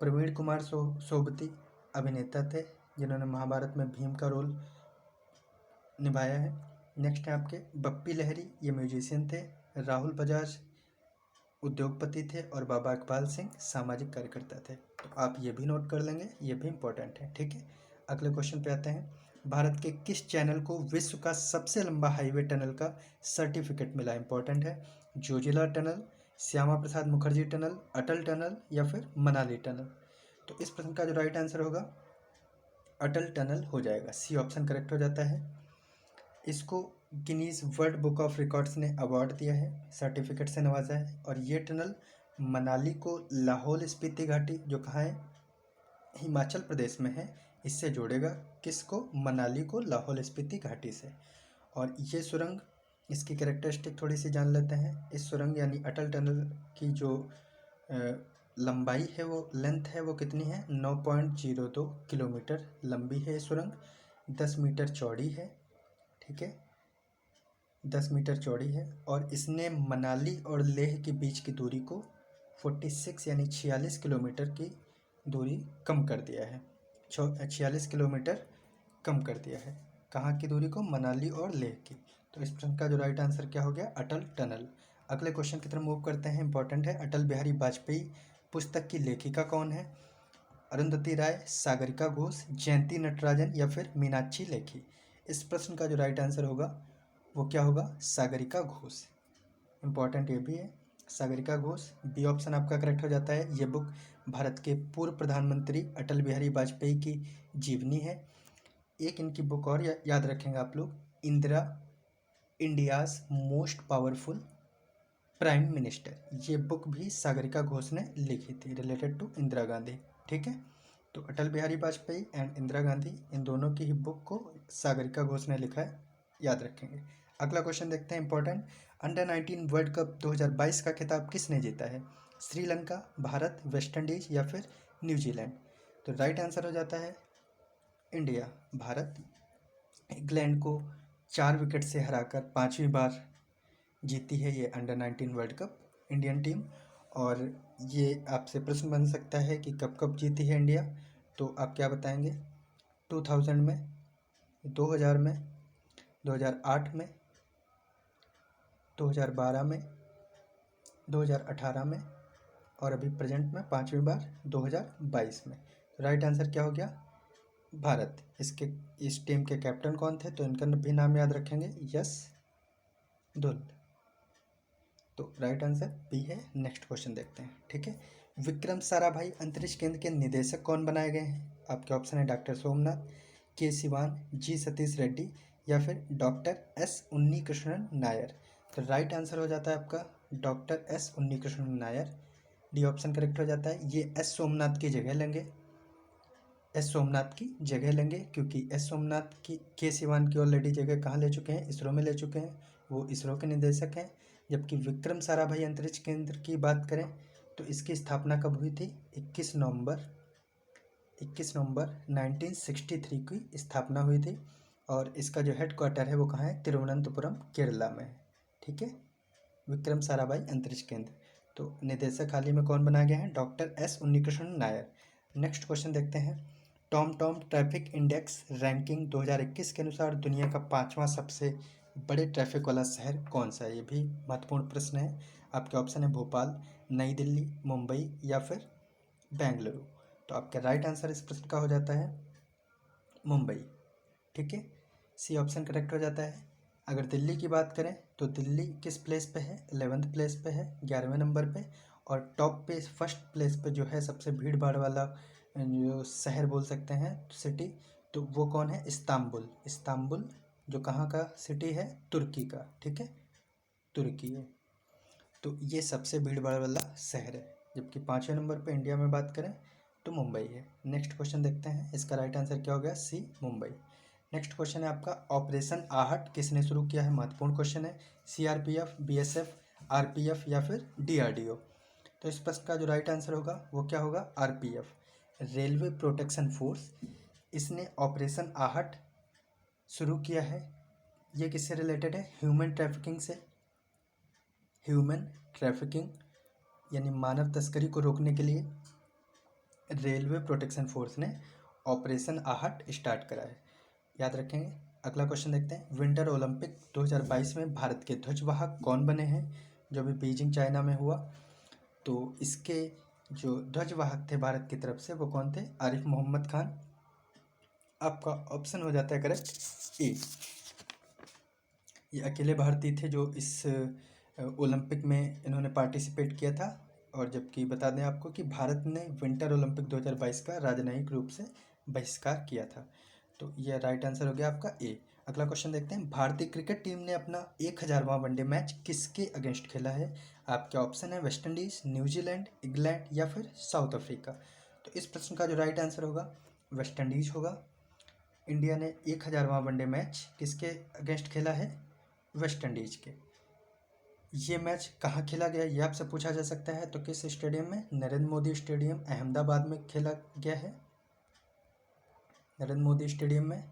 प्रवीण कुमार सोबती अभिनेता थे जिन्होंने महाभारत में भीम का रोल निभाया है। नेक्स्ट है आपके बप्पी लहरी, ये म्यूजिशियन थे। राहुल बजाज उद्योगपति थे। और बाबा इकबाल सिंह सामाजिक कार्यकर्ता थे। तो आप ये भी नोट कर लेंगे, ये भी इम्पोर्टेंट है। ठीक है, अगले क्वेश्चन पे आते हैं। भारत के किस चैनल को विश्व का सबसे लंबा हाईवे टनल का सर्टिफिकेट मिला? इंपॉर्टेंट है। जोजिला टनल, श्यामा प्रसाद मुखर्जी टनल, अटल टनल या फिर मनाली टनल। तो इस प्रश्न का जो राइट आंसर होगा अटल टनल हो जाएगा। सी ऑप्शन करेक्ट हो जाता है। इसको Guinness world book of records ने अवार्ड दिया है, सर्टिफिकेट से नवाजा है। और ये टनल मनाली को लाहौल स्पीति घाटी, जो कहाँ है? हिमाचल प्रदेश में है, इससे जोड़ेगा। किसको? मनाली को लाहौल स्पीति घाटी से। और ये सुरंग, इसकी कैरेक्टरिस्टिक थोड़ी सी जान लेते हैं। इस सुरंग यानी अटल टनल की जो लंबाई है, वो लेंथ है, वो कितनी है? 9.02 किलोमीटर लंबी है ये सुरंग। 10 मीटर चौड़ी है, ठीक है, 10 मीटर चौड़ी है। और इसने मनाली और लेह के बीच की दूरी को 46 यानी 46 किलोमीटर की दूरी कम कर दिया है। 46 किलोमीटर कम कर दिया है। कहाँ की दूरी को? मनाली और लेह की। तो इस प्रश्न का जो राइट आंसर क्या हो गया? अटल टनल। अगले क्वेश्चन की तरफ मूव करते हैं, इंपॉर्टेंट है। अटल बिहारी वाजपेयी पुस्तक की लेखिका कौन है? अरुंधति राय, सागरिका घोष, जयंती नटराजन या फिर मीनाक्षी लेखी? इस प्रश्न का जो राइट आंसर होगा वो क्या होगा? सागरिका घोष। इंपॉर्टेंट ये भी है, सागरिका घोष। बी ऑप्शन आपका करेक्ट हो जाता है। ये बुक भारत के पूर्व प्रधानमंत्री अटल बिहारी वाजपेयी की जीवनी है। एक इनकी बुक और याद रखेंगे आप लोग, Indira India's most powerful prime minister. ये बुक भी सागरिका घोष ने लिखी थी, रिलेटेड टू इंदिरा गांधी, ठीक है। तो अटल बिहारी वाजपेयी एंड इंदिरा गांधी, इन दोनों की ही बुक को सागरिका घोष ने लिखा है, याद रखेंगे। अगला क्वेश्चन देखते हैं, इंपॉर्टेंट। अंडर 19 वर्ल्ड कप 2022 का खिताब किसने जीता है? श्रीलंका, भारत, वेस्ट इंडीज या फिर न्यूजीलैंड? तो राइट आंसर हो जाता है इंडिया, भारत। इंग्लैंड को 4 विकेट से हराकर 5वीं बार जीती है ये under 19 world cup Indian team. और ये आपसे प्रश्न बन सकता है कि कब कब जीती है इंडिया, तो आप क्या बताएंगे? 2000 में, 2000 में, 2008 में, 2012 में, 2018 में और अभी प्रेजेंट में 5वीं बार 2022 में। तो राइट आंसर क्या हो गया? भारत। इस टीम के कैप्टन कौन थे? तो इनका भी नाम याद रखेंगे, यश धुल। तो राइट आंसर बी है। नेक्स्ट क्वेश्चन देखते हैं, ठीक है। विक्रम साराभाई अंतरिक्ष केंद्र के निदेशक कौन बनाए गए हैं? आपके ऑप्शन है डॉक्टर सोमनाथ, के सिवान, जी सतीश रेड्डी या फिर डॉक्टर एस उन्नीकृष्णन नायर? तो राइट आंसर हो जाता है आपका doctor S Unnikrishnan Nair. D option correct हो जाता है। ये एस सोमनाथ की जगह लेंगे, एस सोमनाथ की जगह लेंगे, क्योंकि एस सोमनाथ की के सिवान की ऑलरेडी जगह कहाँ ले चुके हैं? इसरो में ले चुके हैं, वो इसरो के निदेशक हैं। जबकि विक्रम साराभाई अंतरिक्ष केंद्र की बात करें तो इसकी स्थापना कब हुई थी? 21 नवंबर 1963 की स्थापना हुई थी। और इसका जो हेड क्वार्टर है वो कहाँ है? तिरुवनंतपुरम, केरला में है, ठीक है। विक्रम साराभाई अंतरिक्ष केंद्र। तो निदेशक हाल ही में कौन बनाए गए हैं? Doctor S Unnikrishnan Nair. Next question देखते हैं। टॉम ट्रैफिक इंडेक्स रैंकिंग 2021 के अनुसार दुनिया का 5वां सबसे बड़े ट्रैफिक वाला शहर कौन सा है? ये भी महत्वपूर्ण प्रश्न है। आपके ऑप्शन है भोपाल, नई दिल्ली, मुंबई या फिर बेंगलुरु। तो आपका राइट आंसर इस प्रश्न का हो जाता है मुंबई, ठीक है। सी ऑप्शन करेक्ट हो जाता है। अगर दिल्ली की बात करें तो दिल्ली किस प्लेस पे है? 11th प्लेस पे है, 11वें नंबर पे। और टॉप पे फर्स्ट प्लेस पे जो है सबसे भीड़ भाड़ वाला जो शहर बोल सकते हैं, सिटी, तो वो कौन है? इस्तांबुल। इस्तांबुल जो कहाँ का सिटी है? तुर्की का, ठीक है, तुर्की है। तो ये सबसे भीड़ भाड़ वाला शहर है। जबकि 5वें नंबर पे इंडिया में बात करें तो मुंबई है। नेक्स्ट क्वेश्चन देखते हैं, इसका राइट आंसर क्या हो गया? सी, मुंबई। नेक्स्ट क्वेश्चन है आपका, ऑपरेशन आहट किसने शुरू किया है? महत्वपूर्ण क्वेश्चन है। सीआरपीएफ, बीएसएफ, आरपीएफ या फिर डीआरडीओ? तो इस प्रश्न का जो राइट आंसर होगा वो क्या होगा? RPF, railway protection force. इसने ऑपरेशन आहट शुरू किया है। ये किससे रिलेटेड है? ह्यूमन ट्रैफिकिंग से। ह्यूमन ट्रैफिकिंग यानी मानव तस्करी को रोकने के लिए रेलवे प्रोटेक्शन फोर्स ने ऑपरेशन आहट स्टार्ट करा है, याद रखेंगे। अगला क्वेश्चन देखते हैं। विंटर ओलंपिक 2022 में भारत के ध्वजवाहक कौन बने हैं? जो अभी बीजिंग चाइना में हुआ, तो इसके जो ध्वजवाहक थे भारत की तरफ से वो कौन थे? आरिफ मोहम्मद खान। आपका ऑप्शन हो जाता है करेक्ट ए। ये अकेले भारतीय थे जो इस ओलंपिक में इन्होंने पार्टिसिपेट किया था। और जबकि बता दें आपको कि भारत ने विंटर ओलंपिक 2022 का राजनयिक रूप से बहिष्कार किया था। तो यह राइट आंसर हो गया आपका ए। अगला क्वेश्चन देखते हैं। भारतीय क्रिकेट टीम ने अपना 1000वां वनडे मैच किसके अगेंस्ट खेला है? आपके ऑप्शन है वेस्ट इंडीज, न्यूजीलैंड, इंग्लैंड या फिर साउथ अफ्रीका? तो इस प्रश्न का जो राइट आंसर होगा वेस्ट इंडीज होगा। इंडिया ने 1000वां वनडे मैच किसके अगेंस्ट खेला है? वेस्ट इंडीज के। ये मैच कहाँ खेला गया ये आपसे पूछा जा सकता है। तो किस स्टेडियम में? नरेंद्र मोदी स्टेडियम, अहमदाबाद में खेला गया है, नरेंद्र मोदी स्टेडियम में।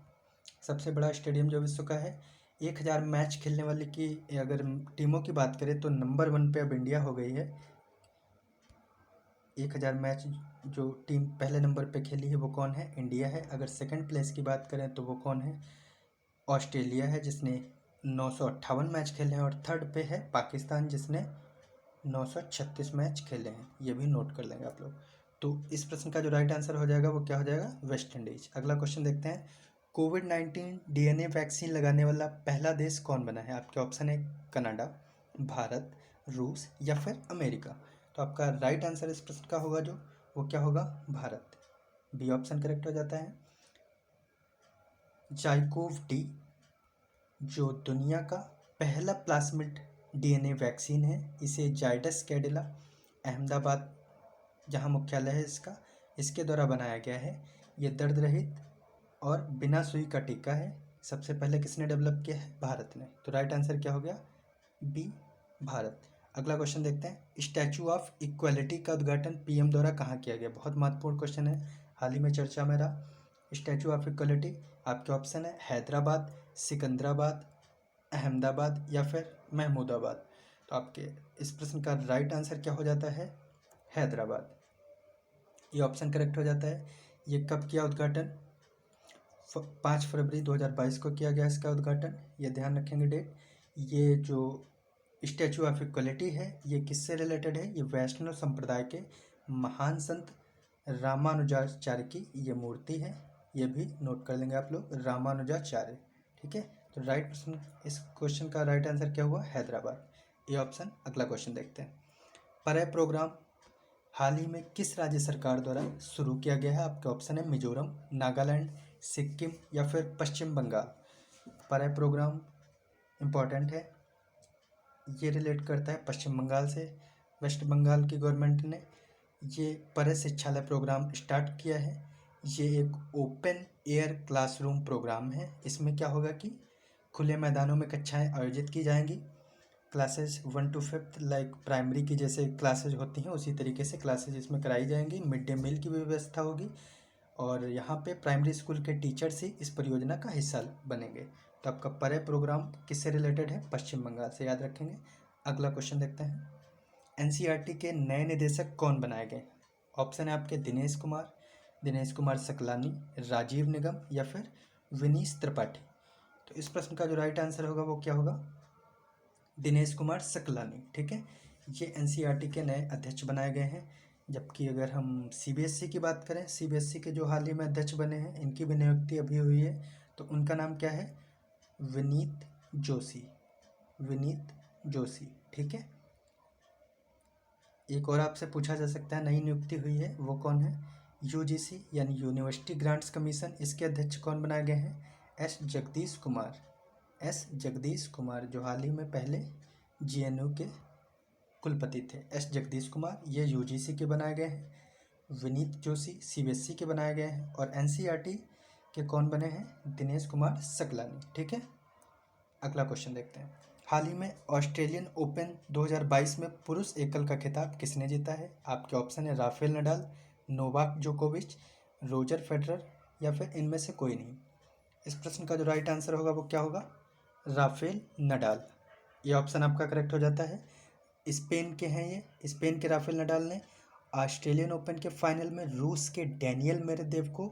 सबसे बड़ा स्टेडियम जो विश्व का है। 1000 मैच खेलने वाली की अगर टीमों की बात करें तो नंबर 1 पे अब इंडिया हो गई है। 1000 मैच जो टीम पहले नंबर पे खेली है वो कौन है? इंडिया है। अगर सेकंड प्लेस की बात करें तो वो कौन है? ऑस्ट्रेलिया है, जिसने 958 मैच खेले हैं। और थर्ड पे है पाकिस्तान, जिसने 936 मैच खेले हैं। ये भी नोट कर लेंगे आप लोग। तो इस प्रश्न का जो राइट आंसर हो जाएगा वो क्या हो जाएगा? West Indies. अगला क्वेश्चन देखते हैं। कोविड-19 डीएनए वैक्सीन लगाने वाला पहला देश कौन बना है? आपके ऑप्शन है कनाडा, भारत, रूस या फिर अमेरिका। तो आपका राइट आंसर इस प्रश्न का होगा जो वो क्या होगा? भारत। बी ऑप्शन करेक्ट हो जाता है। जाइकोव डी जो दुनिया का पहला प्लाज्मिड डीएनए वैक्सीन है, इसे जाइडस कैडिला अहमदाबाद, जहाँ मुख्यालय है इसका, इसके द्वारा बनाया गया है। ये दर्द रहित और बिना सुई का टीका है। सबसे पहले किसने डेवलप किया है? भारत ने। तो राइट आंसर क्या हो गया? बी, भारत। अगला क्वेश्चन देखते हैं। स्टैचू ऑफ इक्वालिटी का उद्घाटन पीएम द्वारा कहाँ किया गया? बहुत महत्वपूर्ण क्वेश्चन है, हाल ही में चर्चा में रहा। स्टैचू ऑफ इक्वालिटी आपके ऑप्शन है हैदराबाद, सिकंदराबाद, अहमदाबाद या फिर महमूदाबाद। तो आपके इस प्रश्न का राइट आंसर क्या हो जाता है? हैदराबाद। ये ऑप्शन करेक्ट हो जाता है। ये कब किया उद्घाटन? 5 फरवरी 2022 को किया गया इसका उद्घाटन। ये ध्यान रखेंगे डेट। ये जो स्टैचू ऑफ इक्वलिटी है ये किससे रिलेटेड है? ये वैष्णव संप्रदाय के महान संत रामानुजाचार्य की ये मूर्ति है। ये भी नोट कर लेंगे आप लोग, रामानुजाचार्य। ठीक है। तो राइट प्रश्न, इस क्वेश्चन का राइट आंसर क्या हुआ? हैदराबाद। ये ऑप्शन। अगला क्वेश्चन देखते हैं। परय प्रोग्राम हाल ही में किस राज्य सरकार द्वारा शुरू किया गया है? आपके ऑप्शन है मिजोरम, नागालैंड, सिक्किम या फिर पश्चिम बंगाल। परय प्रोग्राम इम्पॉर्टेंट है, ये रिलेट करता है पश्चिम बंगाल से। वेस्ट बंगाल की गवर्नमेंट ने ये परय शिक्षालय प्रोग्राम स्टार्ट किया है। ये एक ओपन एयर क्लासरूम प्रोग्राम है। इसमें क्या होगा कि खुले मैदानों में कक्षाएं आयोजित की जाएंगी। क्लासेस 1 to 5 लाइक प्राइमरी की जैसे क्लासेज होती हैं उसी तरीके से क्लासेज इसमें कराई जाएंगी। मिड डे मील की भी व्यवस्था होगी और यहाँ पे प्राइमरी स्कूल के टीचर्स ही इस परियोजना का हिस्सा बनेंगे। तो आपका परय प्रोग्राम किससे रिलेटेड है? पश्चिम बंगाल से, याद रखेंगे। अगला क्वेश्चन देखते हैं। एनसीईआरटी के नए निदेशक कौन बनाए गए? ऑप्शन है आपके दिनेश कुमार सकलानी, राजीव निगम या फिर विनीश त्रिपाठी। तो इस प्रश्न का जो राइट आंसर होगा वो क्या होगा? दिनेश कुमार सकलानी। ठीक है। ये एनसीईआरटी के नए अध्यक्ष बनाए गए हैं। जबकि अगर हम सीबीएसई की बात करें, सीबीएसई के जो हाल ही में अध्यक्ष बने हैं इनकी भी नियुक्ति अभी हुई है। तो उनका नाम क्या है? विनीत जोशी। विनीत जोशी। ठीक है। एक और आपसे पूछा जा सकता है, नई नियुक्ति हुई है वो कौन है? यूजीसी यानी यूनिवर्सिटी ग्रांट्स कमीशन, इसके अध्यक्ष कौन बनाए गए हैं? एस जगदीश कुमार, जो हाल ही में पहले जीएनयू के कुलपति थे। एस जगदीश कुमार ये यूजीसी के बनाए गए हैं। विनीत जोशी सीबीएसई के बनाए गए हैं। और एनसीईआरटी के कौन बने हैं? दिनेश कुमार सकलानी। ठीक है। अगला क्वेश्चन देखते हैं। हाल ही में ऑस्ट्रेलियन ओपन 2022 में पुरुष एकल का खिताब किसने जीता है? आपके ऑप्शन है राफेल नडाल, नोवाक जोकोविच, रोजर फेडरर या फिर इनमें से कोई नहीं। इस प्रश्न का जो राइट आंसर होगा वो क्या होगा? Rafael Nadal. ये ऑप्शन आपका करेक्ट हो जाता है। स्पेन के हैं ये। स्पेन के राफेल नडाल ने ऑस्ट्रेलियन ओपन के फाइनल में रूस के डैनियल मेदवेदेव को,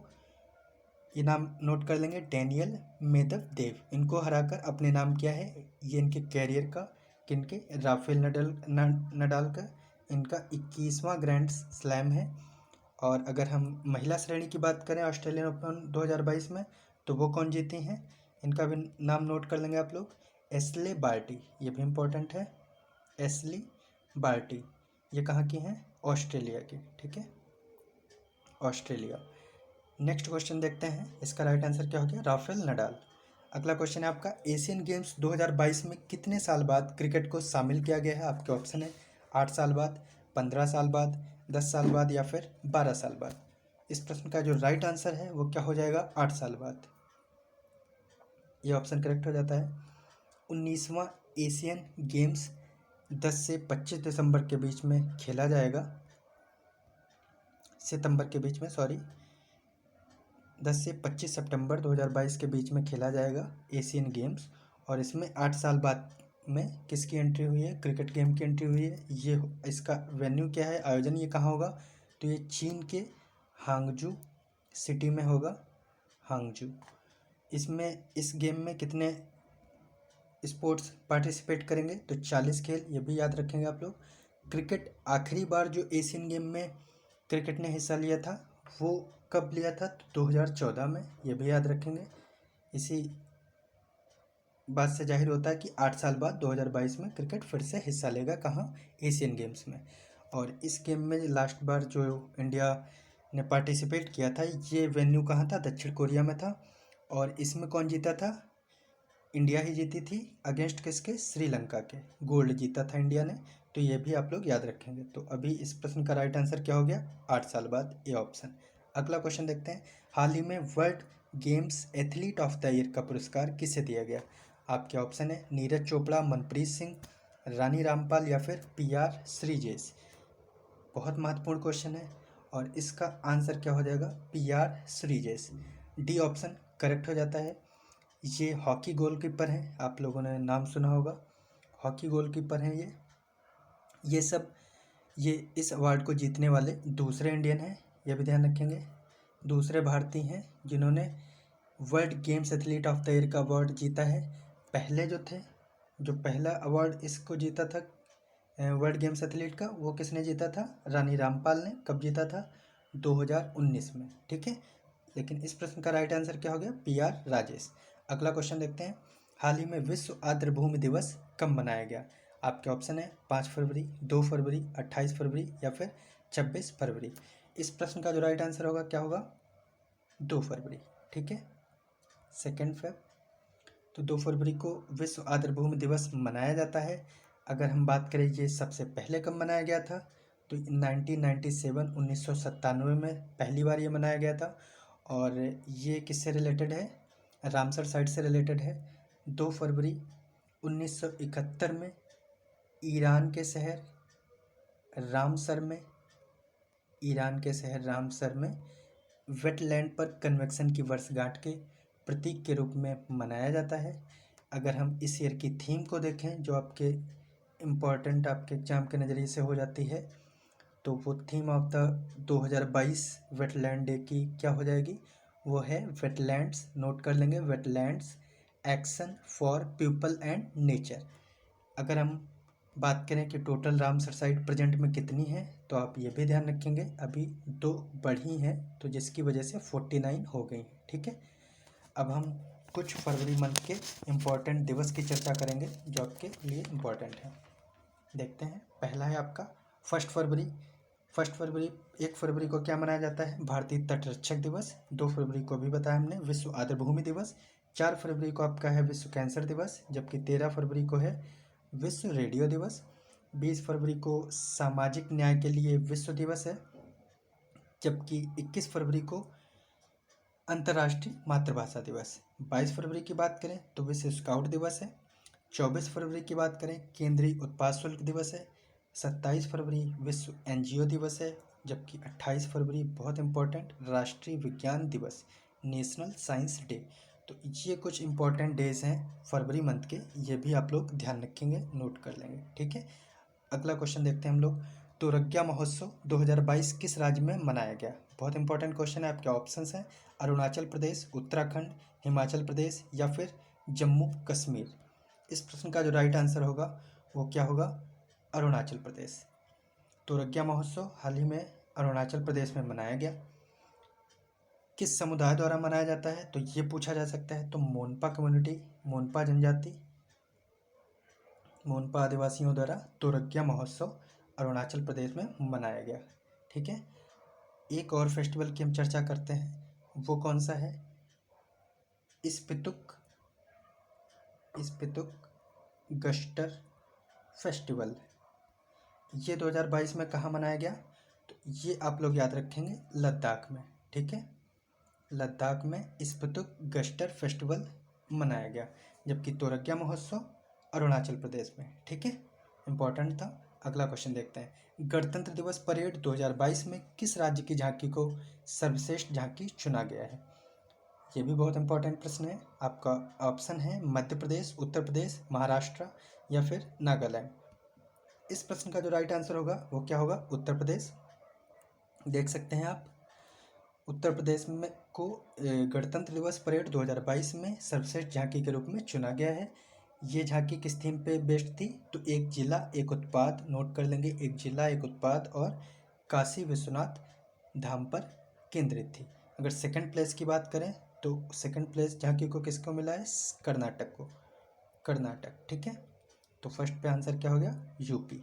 ये नाम नोट कर लेंगे, डैनियल मेदवेदेव, इनको हराकर अपने नाम किया है। ये इनके कैरियर का, किनके? राफेल नडाल का इनका 21वां ग्रैंड स्लैम है। और अगर हम महिला श्रेणी की बात करें ऑस्ट्रेलियन ओपन 2022 में तो वो कौन जीती हैं? इनका भी नाम नोट कर लेंगे आप लोग, एशले बार्टी। ये भी इम्पोर्टेंट है, एशली बार्टी। ये कहाँ की हैं? ऑस्ट्रेलिया की। ठीक है, ऑस्ट्रेलिया। नेक्स्ट क्वेश्चन देखते हैं। इसका राइट आंसर क्या हो गया? Rafael Nadal. अगला क्वेश्चन है आपका, एशियन गेम्स 2022 में कितने साल बाद क्रिकेट को शामिल किया गया है? आपके ऑप्शन है 8 साल बाद, 15 साल बाद, 10 साल बाद या फिर 12 साल बाद। इस प्रश्न का जो राइट आंसर है वो क्या हो जाएगा? 8 साल बाद। ये ऑप्शन करेक्ट हो जाता है। 19वां एशियन गेम्स 10 से 25 दिसंबर के बीच में खेला जाएगा, सितंबर के बीच में, सॉरी। 10 से 25 सितंबर 2022 के बीच में खेला जाएगा एशियन गेम्स। और इसमें 8 साल बाद में किसकी एंट्री हुई है? क्रिकेट गेम की एंट्री हुई है। ये इसका वेन्यू क्या है, आयोजन ये कहाँ होगा? तो ये चीन के हांगजू सिटी में होगा, हांगजू। इसमें इस गेम में कितने स्पोर्ट्स पार्टिसिपेट करेंगे? तो 40 खेल, ये भी याद रखेंगे आप लोग। क्रिकेट आखिरी बार जो एशियन गेम में क्रिकेट ने हिस्सा लिया था वो कब लिया था? तो 2014 में, ये भी याद रखेंगे। इसी बात से जाहिर होता है कि 8 साल बाद 2022 में क्रिकेट फिर से हिस्सा लेगा, कहाँ? एशियन गेम्स में। और इस गेम में लास्ट बार जो इंडिया ने पार्टिसिपेट किया था, ये वेन्यू कहाँ था? दक्षिण कोरिया में था। और इसमें कौन जीता था? इंडिया ही जीती थी, अगेंस्ट किसके? श्रीलंका के। गोल्ड जीता था इंडिया ने। तो ये भी आप लोग याद रखेंगे। तो अभी इस प्रश्न का राइट आंसर क्या हो गया? 8 साल बाद, ये ऑप्शन। अगला क्वेश्चन देखते हैं। हाल ही में world games athlete of the year का पुरस्कार किसे दिया गया? आपके ऑप्शन है नीरज चोपड़ा, मनप्रीत सिंह, रानी रामपाल या फिर PR श्रीजेश। बहुत महत्वपूर्ण क्वेश्चन है और इसका आंसर क्या हो जाएगा? PR Sreejesh. D option correct हो जाता है। ये हॉकी गोलकीपर हैं, आप लोगों ने नाम सुना होगा, हॉकी गोलकीपर हैं ये इस अवार्ड को जीतने वाले दूसरे इंडियन हैं, ये भी ध्यान रखेंगे। दूसरे भारतीय हैं जिन्होंने world games athlete of the year का अवार्ड जीता है। पहले जो पहला अवार्ड इसको जीता था वर्ल्ड गेम्स एथलीट का, वो किसने जीता था? रानी रामपाल ने। कब जीता था? 2019 में, ठीक है। लेकिन इस प्रश्न का राइट आंसर क्या हो गया? PR राजेश। अगला क्वेश्चन देखते हैं। हाल ही में विश्व आर्द्र भूमि दिवस कब मनाया गया? आपके ऑप्शन है 5 फरवरी, 2 फरवरी, 28 फरवरी या फिर 26 फरवरी। इस प्रश्न का जो राइट आंसर होगा क्या होगा? 2 फरवरी, ठीक है, 2 फेब। तो 2 फरवरी को विश्व आर्द्र भूमि दिवस मनाया जाता है। अगर हम बात करें ये सबसे पहले कब मनाया गया था, तो 1997 1997 में पहली बार ये मनाया गया था। और ये किससे रिलेटेड है? रामसर साइट से रिलेटेड है। 2 फरवरी 1971 में ईरान के शहर रामसर में वेटलैंड पर कन्वेक्शन की वर्षगांठ के प्रतीक के रूप में मनाया जाता है। अगर हम इस ईयर की थीम को देखें जो आपके इम्पॉर्टेंट आपके एग्जाम के नज़रिए से हो जाती है, तो वो theme of the 2022 wetland day की क्या हो जाएगी? वो है वेटलैंड्स, नोट कर लेंगे, wetlands action for people and nature. अगर हम बात करें कि टोटल रामसर साइट प्रेजेंट में कितनी है, तो आप ये भी ध्यान रखेंगे, अभी 2 बढ़ी हैं, तो जिसकी वजह से 49 हो गई, ठीक है। अब हम कुछ फरवरी मंथ के इम्पॉर्टेंट दिवस की चर्चा करेंगे जो आपके लिए इम्पॉर्टेंट है। देखते हैं, पहला है आपका 1 फरवरी। 1 फरवरी को क्या मनाया जाता है? भारतीय तटरक्षक दिवस। 2 फरवरी को भी बताया हमने, विश्व आर्द्र भूमि दिवस। 4 फरवरी को आपका है विश्व कैंसर दिवस, जबकि 13 फरवरी को है विश्व रेडियो दिवस। 20 फरवरी को सामाजिक न्याय के लिए विश्व दिवस है, जबकि 21 फरवरी को अंतर्राष्ट्रीय मातृभाषा दिवस। 22 फरवरी की बात करें तो विश्व स्काउट दिवस है। 24 फरवरी की बात करें केंद्रीय उत्पाद शुल्क दिवस है। 27 फरवरी विश्व NGO दिवस है, जबकि 28 फरवरी बहुत इंपॉर्टेंट राष्ट्रीय विज्ञान दिवस, नेशनल साइंस डे। तो ये कुछ इंपॉर्टेंट डेज हैं फरवरी मंथ के, ये भी आप लोग ध्यान रखेंगे, नोट कर लेंगे, ठीक है। अगला क्वेश्चन देखते हैं हम लोग। तुरग्या महोत्सव 2022 किस राज्य में मनाया गया? बहुत इंपॉर्टेंट क्वेश्चन है। आपके ऑप्शंस हैं अरुणाचल प्रदेश, उत्तराखंड, हिमाचल प्रदेश या फिर जम्मू कश्मीर। इस प्रश्न का जो राइट आंसर होगा वो क्या होगा? अरुणाचल प्रदेश। तुरग्या महोत्सव हाल ही में अरुणाचल प्रदेश में मनाया गया। किस समुदाय द्वारा मनाया जाता है, तो ये पूछा जा सकता है। तो मोनपा कम्युनिटी, मोनपा जनजाति, मोनपा आदिवासियों द्वारा तुरग्या महोत्सव अरुणाचल प्रदेश में मनाया गया, ठीक है। एक और फेस्टिवल की हम चर्चा करते हैं, वो कौन सा है? स्पितुक गस्टर फेस्टिवल। ये 2022 में कहाँ मनाया गया? तो ये आप लोग याद रखेंगे, लद्दाख में, ठीक है। लद्दाख में स्पितुक गस्टर फेस्टिवल मनाया गया, जबकि तुरग्या महोत्सव अरुणाचल प्रदेश में, ठीक है, इंपॉर्टेंट था। अगला क्वेश्चन देखते हैं। गणतंत्र दिवस परेड 2022 में किस राज्य की झांकी को सर्वश्रेष्ठ झांकी चुना गया है? ये भी बहुत इंपॉर्टेंट प्रश्न है। आपका ऑप्शन है मध्य प्रदेश, उत्तर प्रदेश, महाराष्ट्र या फिर नागालैंड। इस प्रश्न का जो राइट आंसर होगा वो क्या होगा? उत्तर प्रदेश। देख सकते हैं आप, उत्तर प्रदेश में को गणतंत्र दिवस परेड 2022 में सर्वश्रेष्ठ झांकी के रूप में चुना गया है। ये झांकी किस थीम पे बेस्ड थी? तो एक जिला एक उत्पाद, नोट कर लेंगे, एक जिला एक उत्पाद, और काशी विश्वनाथ धाम पर केंद्रित थी। अगर सेकंड प्लेस की बात करें तो सेकंड प्लेस झांकी को किसको मिला है? कर्नाटक को, कर्नाटक। ठीक है, तो फर्स्ट पे आंसर क्या हो गया? यूपी।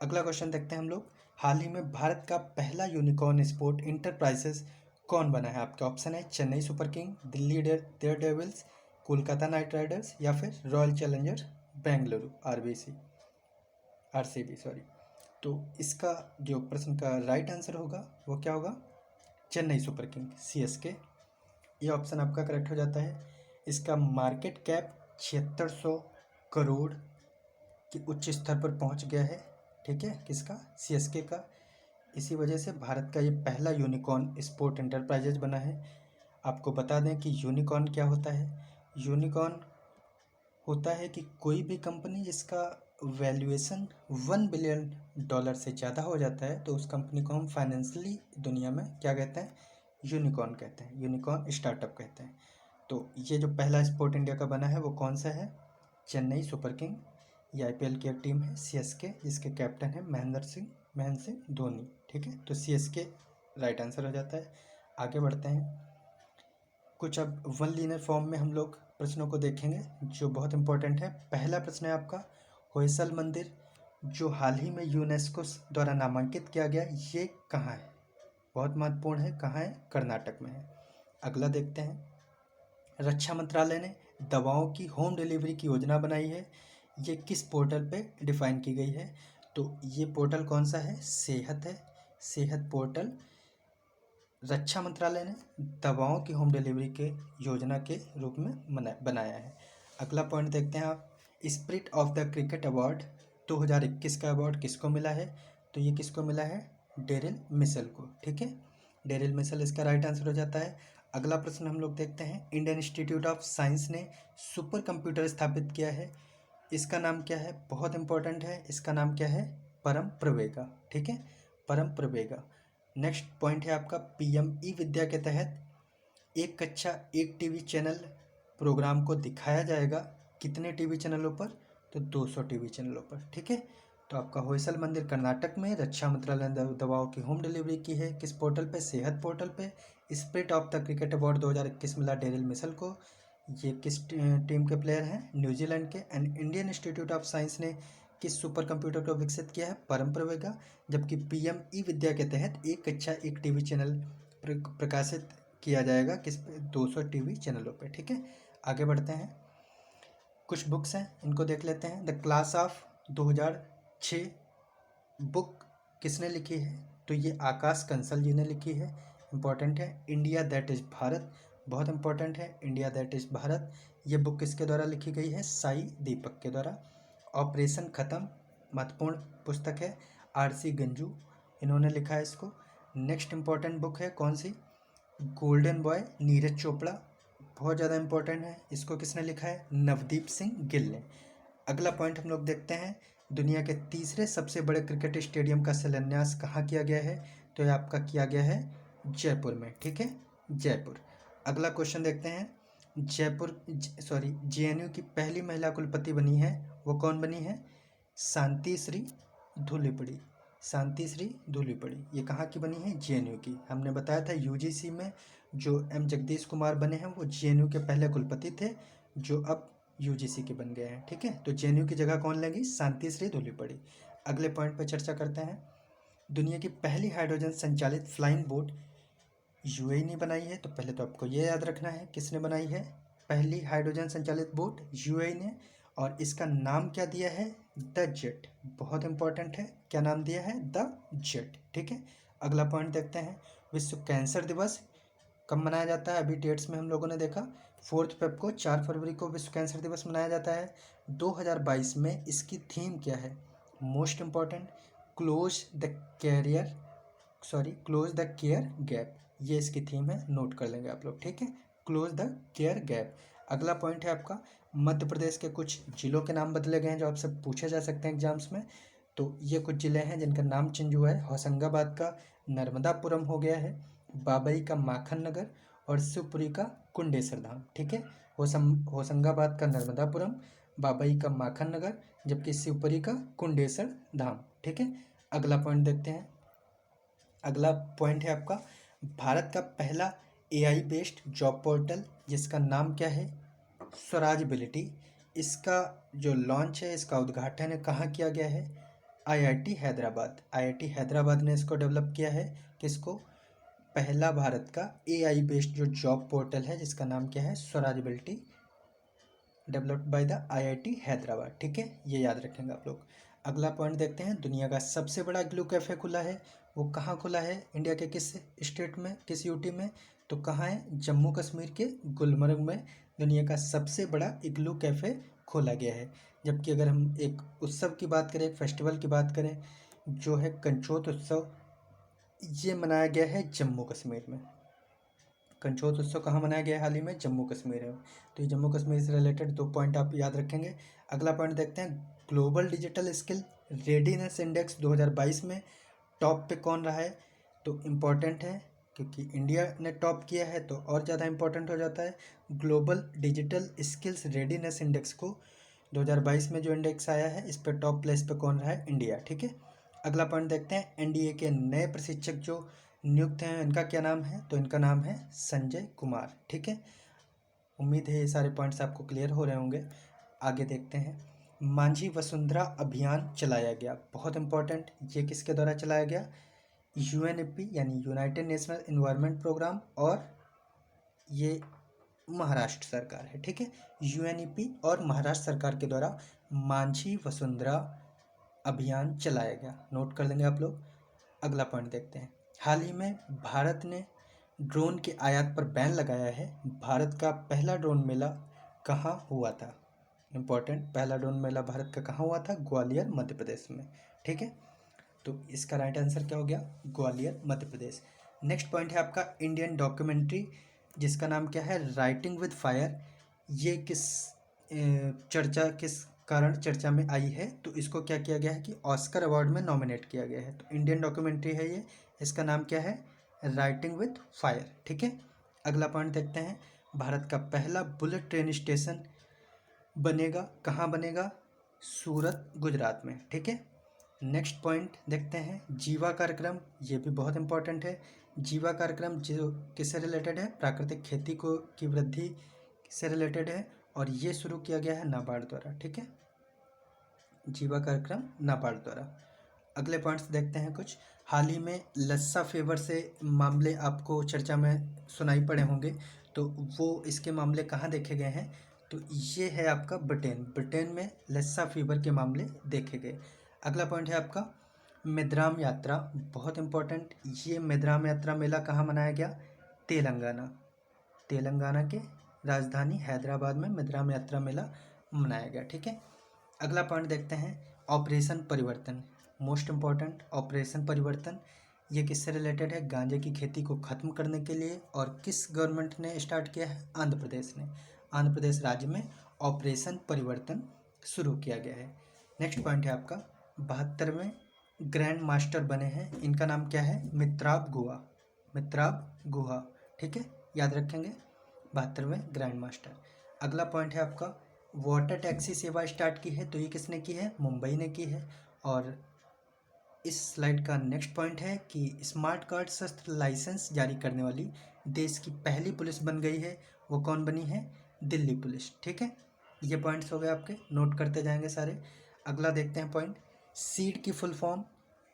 अगला क्वेश्चन देखते हैं हम लोग। हाल ही में भारत का पहला यूनिकॉर्न स्पोर्ट इंटरप्राइजेस कौन बना है? आपके ऑप्शन है Chennai super king, Delhi dare devils, Kolkata knight riders या फिर royal challengers Bengaluru, RCB sorry. तो इसका जो प्रश्न का राइट आंसर होगा वो क्या होगा? Chennai super king, CSK. ये ऑप्शन आपका करेक्ट हो जाता है। इसका मार्केट कैप 7600 करोड़ के उच्च स्तर पर पहुंच गया है। ठीक है, किसका? सीएसके का। इसी वजह से भारत का ये पहला यूनिकॉर्न स्पोर्ट एंटरप्राइजेज बना है। आपको बता दें कि यूनिकॉर्न क्या होता है। यूनिकॉर्न होता है कि कोई भी कंपनी जिसका वैल्यूएशन $1 बिलियन से ज़्यादा हो जाता है तो उस कंपनी को हम फाइनेंशियली दुनिया में क्या कहते हैं? यूनिकॉर्न कहते हैं, यूनिकॉर्न स्टार्टअप कहते हैं। तो ये जो पहला स्पोर्ट इंडिया का बना है वो कौन सा है? Chennai super king. ये आईपीएल की एक टीम है सीएसके, जिसके कैप्टन है महेंद्र सिंह धोनी। ठीक है, तो सीएसके राइट आंसर हो जाता है। आगे बढ़ते हैं। कुछ अब वन लीनर फॉर्म में हम लोग प्रश्नों को देखेंगे जो बहुत इंपॉर्टेंट है। पहला प्रश्न है आपका, होयसल मंदिर जो हाल ही में यूनेस्को द्वारा नामांकित किया गया, ये कहाँ है? बहुत महत्वपूर्ण है, कहाँ है? कर्नाटक में है। अगला देखते हैं। रक्षा मंत्रालय ने दवाओं की होम डिलीवरी की योजना बनाई है, ये किस पोर्टल पे डिफाइन की गई है? तो ये पोर्टल कौन सा है? सेहत है, सेहत पोर्टल रक्षा मंत्रालय ने दवाओं की होम डिलीवरी के योजना के रूप में बनाया है। अगला पॉइंट देखते हैं आप। Spirit of the cricket award 2021 का अवार्ड किसको मिला है? तो ये किसको मिला है? डेरिल मिशेल को। ठीक है, डेरिल मिशेल इसका राइट आंसर हो जाता है। अगला प्रश्न हम लोग देखते हैं। इंडियन इंस्टीट्यूट ऑफ साइंस ने सुपर कंप्यूटर स्थापित किया है, इसका नाम क्या है? बहुत इंपॉर्टेंट है, इसका नाम क्या है? परम प्रवेगा। ठीक है, परम प्रवेगा। नेक्स्ट पॉइंट है आपका, पीएमई विद्या के तहत एक कक्षा एक टीवी चैनल प्रोग्राम को दिखाया जाएगा कितने टीवी चैनलों पर? तो 200 टीवी चैनलों पर। ठीक है, तो आपका होयसल मंदिर कर्नाटक में। रक्षा मंत्रालय ने दवाओं की होम डिलीवरी की है किस पोर्टल पे? सेहत पोर्टल पे। Spirit of the cricket award 2021 मिला डेरिल मिशेल को। ये किस टीम के प्लेयर हैं? न्यूजीलैंड के। And Indian institute of science ने किस सुपर कंप्यूटर को विकसित किया है? परम प्रवेगा। जबकि पीएमई विद्या के तहत एक कक्षा एक टीवी चैनल प्रकाशित किया जाएगा किस पे? 200 टीवी चैनलों पे। ठीक है, आगे बढ़ते हैं। कुछ बुक्स हैं, इनको देख लेते हैं। द क्लास ऑफ 2006 बुक किसने लिखी है? तो ये आकाश कंसल जी ने लिखी है। इंपॉर्टेंट है। इंडिया दैट इज़ भारत, बहुत इंपॉर्टेंट है। इंडिया दैट इज़ भारत, ये बुक किसके द्वारा लिखी गई है? साई दीपक के द्वारा। ऑपरेशन ख़त्म, महत्वपूर्ण पुस्तक है, आरसी गंजू, इन्होंने लिखा है इसको। नेक्स्ट इंपॉर्टेंट बुक है कौन सी? गोल्डन बॉय, नीरज चोपड़ा, बहुत ज़्यादा इंपॉर्टेंट है। इसको किसने लिखा है? नवदीप सिंह गिल ने। अगला पॉइंट हम लोग देखते हैं। दुनिया के तीसरे सबसे बड़े क्रिकेट स्टेडियम का शिलान्यास कहाँ किया गया है? तो ये आपका किया गया है जयपुर में। ठीक है, जयपुर। अगला क्वेश्चन देखते हैं। जेएनयू की पहली महिला कुलपति बनी है, वो कौन बनी है? शांति श्री धूलीपड़ी, शांति श्री धूलीपड़ी। ये कहाँ की बनी है? जेएनयू की। हमने बताया था यूजीसी में जो एम जगदीश कुमार बने हैं वो जेएनयू के पहले कुलपति थे, जो अब यूजीसी के बन गए हैं। ठीक है, तो जेएनयू की जगह कौन लेगी? शांति श्री धूलीपड़ी। अगले पॉइंट पर चर्चा करते हैं। दुनिया की पहली हाइड्रोजन संचालित फ्लाइंग बोट यूएई ने बनाई है। तो पहले तो आपको ये याद रखना है किसने बनाई है पहली हाइड्रोजन संचालित बोट? यूएई ने। और इसका नाम क्या दिया है? द जेट, बहुत इंपॉर्टेंट है। क्या नाम दिया है? The jet. ठीक है, अगला पॉइंट देखते हैं। विश्व कैंसर दिवस कब मनाया जाता है? अभी डेट्स में हम लोगों ने देखा 4 फेब को, 4 फरवरी को विश्व कैंसर दिवस मनाया जाता है। 2022 में इसकी थीम क्या है? Most important, close the care gap, ये इसकी थीम है, नोट कर लेंगे आप लोग। ठीक है, क्लोज द केयर गैप। अगला पॉइंट है आपका, मध्य प्रदेश के कुछ जिलों के नाम बदले गए हैं जो आपसे पूछे जा सकते हैं एग्जाम्स में। तो ये कुछ ज़िले हैं जिनका नाम चेंज हुआ है। होशंगाबाद का नर्मदापुरम हो गया है, बाबई का माखन नगर और शिवपुरी का कुंडेश्वर धाम। ठीक है, होशंगाबाद का नर्मदापुरम, बाबई का माखन नगर, जबकि शिवपुरी का कुंडेश्वर धाम। ठीक है, अगला पॉइंट देखते हैं। अगला पॉइंट है आपका, भारत का पहला एआई बेस्ड जॉब पोर्टल जिसका नाम क्या है, स्वराजबिलिटी। इसका जो लॉन्च है, इसका उद्घाटन है कहाँ किया गया है, आईआईटी हैदराबाद। आईआईटी हैदराबाद ने इसको डेवलप किया है। किसको, पहला भारत का एआई बेस्ड जो जॉब पोर्टल है जिसका नाम क्या है, Swarajability, developed by the IIT Hyderabad. ठीक है, ये याद रखेंगे आप लोग। अगला पॉइंट देखते हैं, दुनिया का सबसे बड़ा ग्लू कैफ़े खुला है, वो कहाँ खुला है, इंडिया के किस स्टेट में, किस यूटी में, तो कहाँ है, जम्मू कश्मीर के गुलमर्ग में दुनिया का सबसे बड़ा इग्लू कैफ़े खोला गया है। जबकि अगर हम एक उत्सव की बात करें, एक फेस्टिवल की बात करें, जो है कंचोत उत्सव, ये मनाया गया है जम्मू कश्मीर में। कंचोत उत्सव कहाँ मनाया गया है हाल ही में, जम्मू कश्मीर में। तो ये जम्मू कश्मीर से रिलेटेड 2 पॉइंट आप याद रखेंगे। अगला पॉइंट देखते हैं, global digital skill readiness index 2022 में टॉप पे कौन रहा है। तो इम्पॉर्टेंट है क्योंकि इंडिया ने टॉप किया है तो और ज़्यादा इम्पोर्टेंट हो जाता है। Global digital skills readiness index को 2022 में जो इंडेक्स आया है, इस पर टॉप प्लेस पे कौन रहा है, इंडिया। ठीक है, अगला पॉइंट देखते हैं, एनडीए के नए प्रशिक्षक जो नियुक्त हैं इनका क्या नाम है, तो इनका नाम है संजय कुमार। ठीक है, उम्मीद है ये सारे पॉइंट्स आपको क्लियर हो रहे होंगे। आगे देखते हैं, मांझी वसुंधरा अभियान चलाया गया, बहुत इंपॉर्टेंट, ये किसके द्वारा चलाया गया, यूएनईपी यानी यूनाइटेड नेशनल इन्वायरमेंट प्रोग्राम, और ये महाराष्ट्र सरकार है। ठीक है, यूएनईपी और महाराष्ट्र सरकार के द्वारा मांझी वसुंधरा अभियान चलाया गया, नोट कर लेंगे आप लोग। अगला पॉइंट देखते हैं, हाल ही में भारत ने ड्रोन के आयात पर बैन लगाया है। भारत का पहला ड्रोन मेला कहाँ हुआ था, इम्पोर्टेंट, पहला ड्रोन मेला भारत का कहाँ हुआ था, ग्वालियर मध्य प्रदेश में। ठीक है, तो इसका राइट आंसर क्या हो गया, ग्वालियर मध्य प्रदेश। नेक्स्ट पॉइंट है आपका, इंडियन डॉक्यूमेंट्री जिसका नाम क्या है, राइटिंग विद फायर, ये किस कारण चर्चा में आई है, तो इसको क्या किया गया है कि ऑस्कर अवार्ड में नॉमिनेट किया गया है। तो इंडियन डॉक्यूमेंट्री है ये, इसका नाम क्या है, राइटिंग विद फायर। ठीक है, अगला पॉइंट देखते हैं, भारत का पहला बुलेट ट्रेन स्टेशन बनेगा, कहाँ बनेगा, सूरत गुजरात में। ठीक है, नेक्स्ट पॉइंट देखते हैं, जीवा कार्यक्रम, ये भी बहुत इंपॉर्टेंट है। जीवा कार्यक्रम जो किससे रिलेटेड है, प्राकृतिक खेती को की वृद्धि से रिलेटेड है, और ये शुरू किया गया है नाबार्ड द्वारा। ठीक है, जीवा कार्यक्रम नाबार्ड द्वारा। अगले पॉइंट्स देखते हैं कुछ, हाल ही में लस्सा फेवर से मामले आपको चर्चा में सुनाई पड़े होंगे, तो वो इसके मामले कहाँ देखे गए हैं, तो ये है आपका ब्रिटेन। ब्रिटेन में लस्सा फीवर के मामले देखे गए। अगला पॉइंट है आपका मेद्राम यात्रा, बहुत इंपॉर्टेंट, ये मेद्राम यात्रा मेला कहाँ मनाया गया, तेलंगाना। तेलंगाना के राजधानी हैदराबाद में मेद्राम यात्रा मेला मनाया गया। ठीक है, अगला पॉइंट देखते हैं, ऑपरेशन परिवर्तन, मोस्ट इम्पॉर्टेंट, ऑपरेशन परिवर्तन, ये किससे रिलेटेड है, गांजे की खेती को ख़त्म करने के लिए, और किस गवर्नमेंट ने स्टार्ट किया है, आंध्र प्रदेश ने। आंध्र प्रदेश राज्य में ऑपरेशन परिवर्तन शुरू किया गया है। नेक्स्ट पॉइंट है आपका, 72वें ग्रैंड मास्टर बने हैं, इनका नाम क्या है, मित्राब गुहा, मित्राब गुहा। ठीक है, याद रखेंगे, 72वें ग्रैंड मास्टर। अगला पॉइंट है आपका, वाटर टैक्सी सेवा स्टार्ट की है, तो ये किसने की है, मुंबई ने की है। और इस स्लाइड का नेक्स्ट पॉइंट है कि स्मार्ट कार्ड शस्त्र लाइसेंस जारी करने वाली देश की पहली पुलिस बन गई है, वो कौन बनी है, दिल्ली पुलिस। ठीक है, ये पॉइंट्स हो गए आपके, नोट करते जाएंगे सारे। अगला देखते हैं पॉइंट, सीड की फुल फॉर्म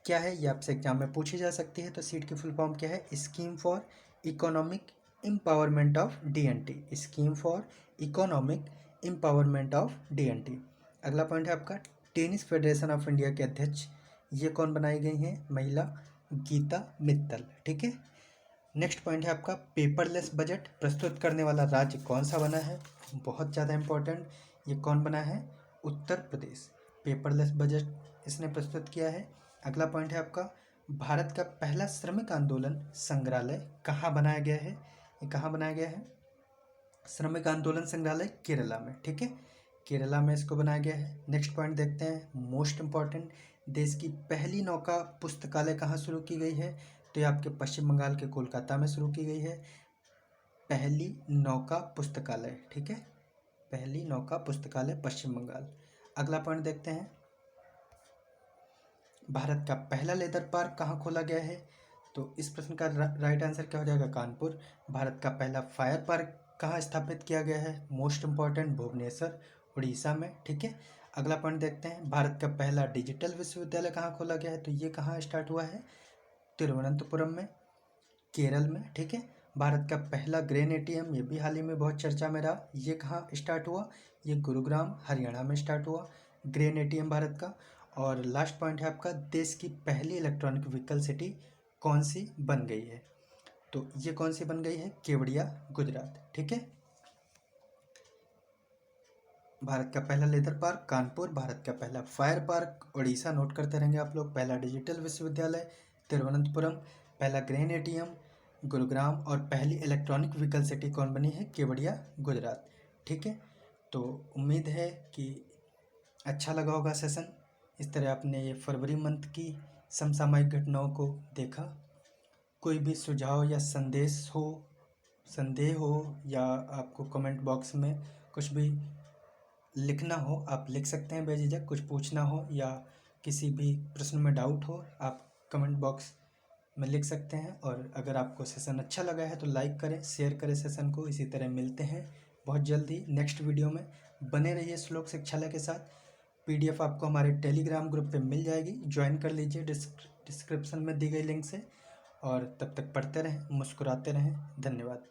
क्या है, ये आपसे एग्जाम में पूछी जा सकती है। तो सीड की फुल फॉर्म क्या है, scheme for economic empowerment of DNT, scheme for economic empowerment of DNT. अगला पॉइंट है आपका, टेनिस फेडरेशन ऑफ इंडिया के अध्यक्ष ये कौन बनाई गई हैं, महिला, गीता मित्तल। ठीक है, नेक्स्ट पॉइंट है आपका, पेपरलेस बजट प्रस्तुत करने वाला राज्य कौन सा बना है, बहुत ज़्यादा इंपॉर्टेंट, ये कौन बना है, उत्तर प्रदेश, पेपरलेस बजट इसने प्रस्तुत किया है। अगला पॉइंट है आपका, भारत का पहला श्रमिक आंदोलन संग्रहालय कहाँ बनाया गया है, ये कहाँ बनाया गया है, श्रमिक आंदोलन संग्रहालय केरला में, ठीक है, केरला में इसको बनाया गया है। नेक्स्ट पॉइंट देखते हैं, मोस्ट इम्पॉर्टेंट, देश की पहली नौका पुस्तकालय कहाँ शुरू की गई है? तो ये आपके पश्चिम बंगाल के कोलकाता में शुरू की गई है पहली नौका पुस्तकालय, ठीक है, पहली नौका पुस्तकालय पश्चिम बंगाल। अगला पॉइंट देखते हैं, भारत का पहला लेदर पार्क कहाँ खोला गया है? तो इस प्रश्न का राइट आंसर क्या हो जाएगा? कानपुर। भारत का पहला फायर पार्क कहाँ स्थापित किया गया है? मोस्ट इम्पॉर्टेंट, भुवनेश्वर, उड़ीसा में, ठीक है। अगला पॉइंट देखते हैं, भारत का पहला डिजिटल विश्वविद्यालय कहाँ खोला गया है? तो ये कहाँ स्टार्ट हुआ है? तिरुवनंतपुरम में, केरल में, ठीक है। भारत का पहला ग्रेन एटीएम, ये भी हाल ही में बहुत चर्चा में रहा, ये कहाँ स्टार्ट हुआ? ये गुरुग्राम, हरियाणा में स्टार्ट हुआ ग्रेन एटीएम भारत का। और लास्ट पॉइंट है आपका, देश की पहली इलेक्ट्रॉनिक व्हीकल सिटी कौन सी बन गई है? तो ये कौन सी बन गई है? केवड़िया, गुजरात, ठीक है। भारत का पहला लेदर पार्क कानपुर, भारत का पहला फायर पार्क उड़ीसा, नोट करते रहेंगे आप लोग, पहला डिजिटल विश्वविद्यालय तिरुवनंतपुरम, पहला ग्रेन एटीएम गुरुग्राम, और पहली इलेक्ट्रॉनिक व्हीकल सिटी कौन बनी है? केवड़िया, गुजरात, ठीक है। तो उम्मीद है कि अच्छा लगा होगा सेशन। इस तरह आपने ये फरवरी मंथ की समसामयिक घटनाओं को देखा। कोई भी सुझाव या संदेह हो या आपको कमेंट बॉक्स में कुछ भी लिखना हो, आप लिख सकते हैं बेझिझक। कुछ पूछना हो या किसी भी प्रश्न में डाउट हो, आप कमेंट बॉक्स में लिख सकते हैं। और अगर आपको सेशन अच्छा लगा है तो लाइक करें, शेयर करें सेशन को। इसी तरह मिलते हैं बहुत जल्दी नेक्स्ट वीडियो में। बने रहिए श्लोक शिक्षालय के साथ। पीडीएफ आपको हमारे टेलीग्राम ग्रुप पे मिल जाएगी, ज्वाइन कर लीजिए डिस्क्रिप्शन में दी गई लिंक से। और तब तक पढ़ते रहें, मुस्कुराते रहें। धन्यवाद।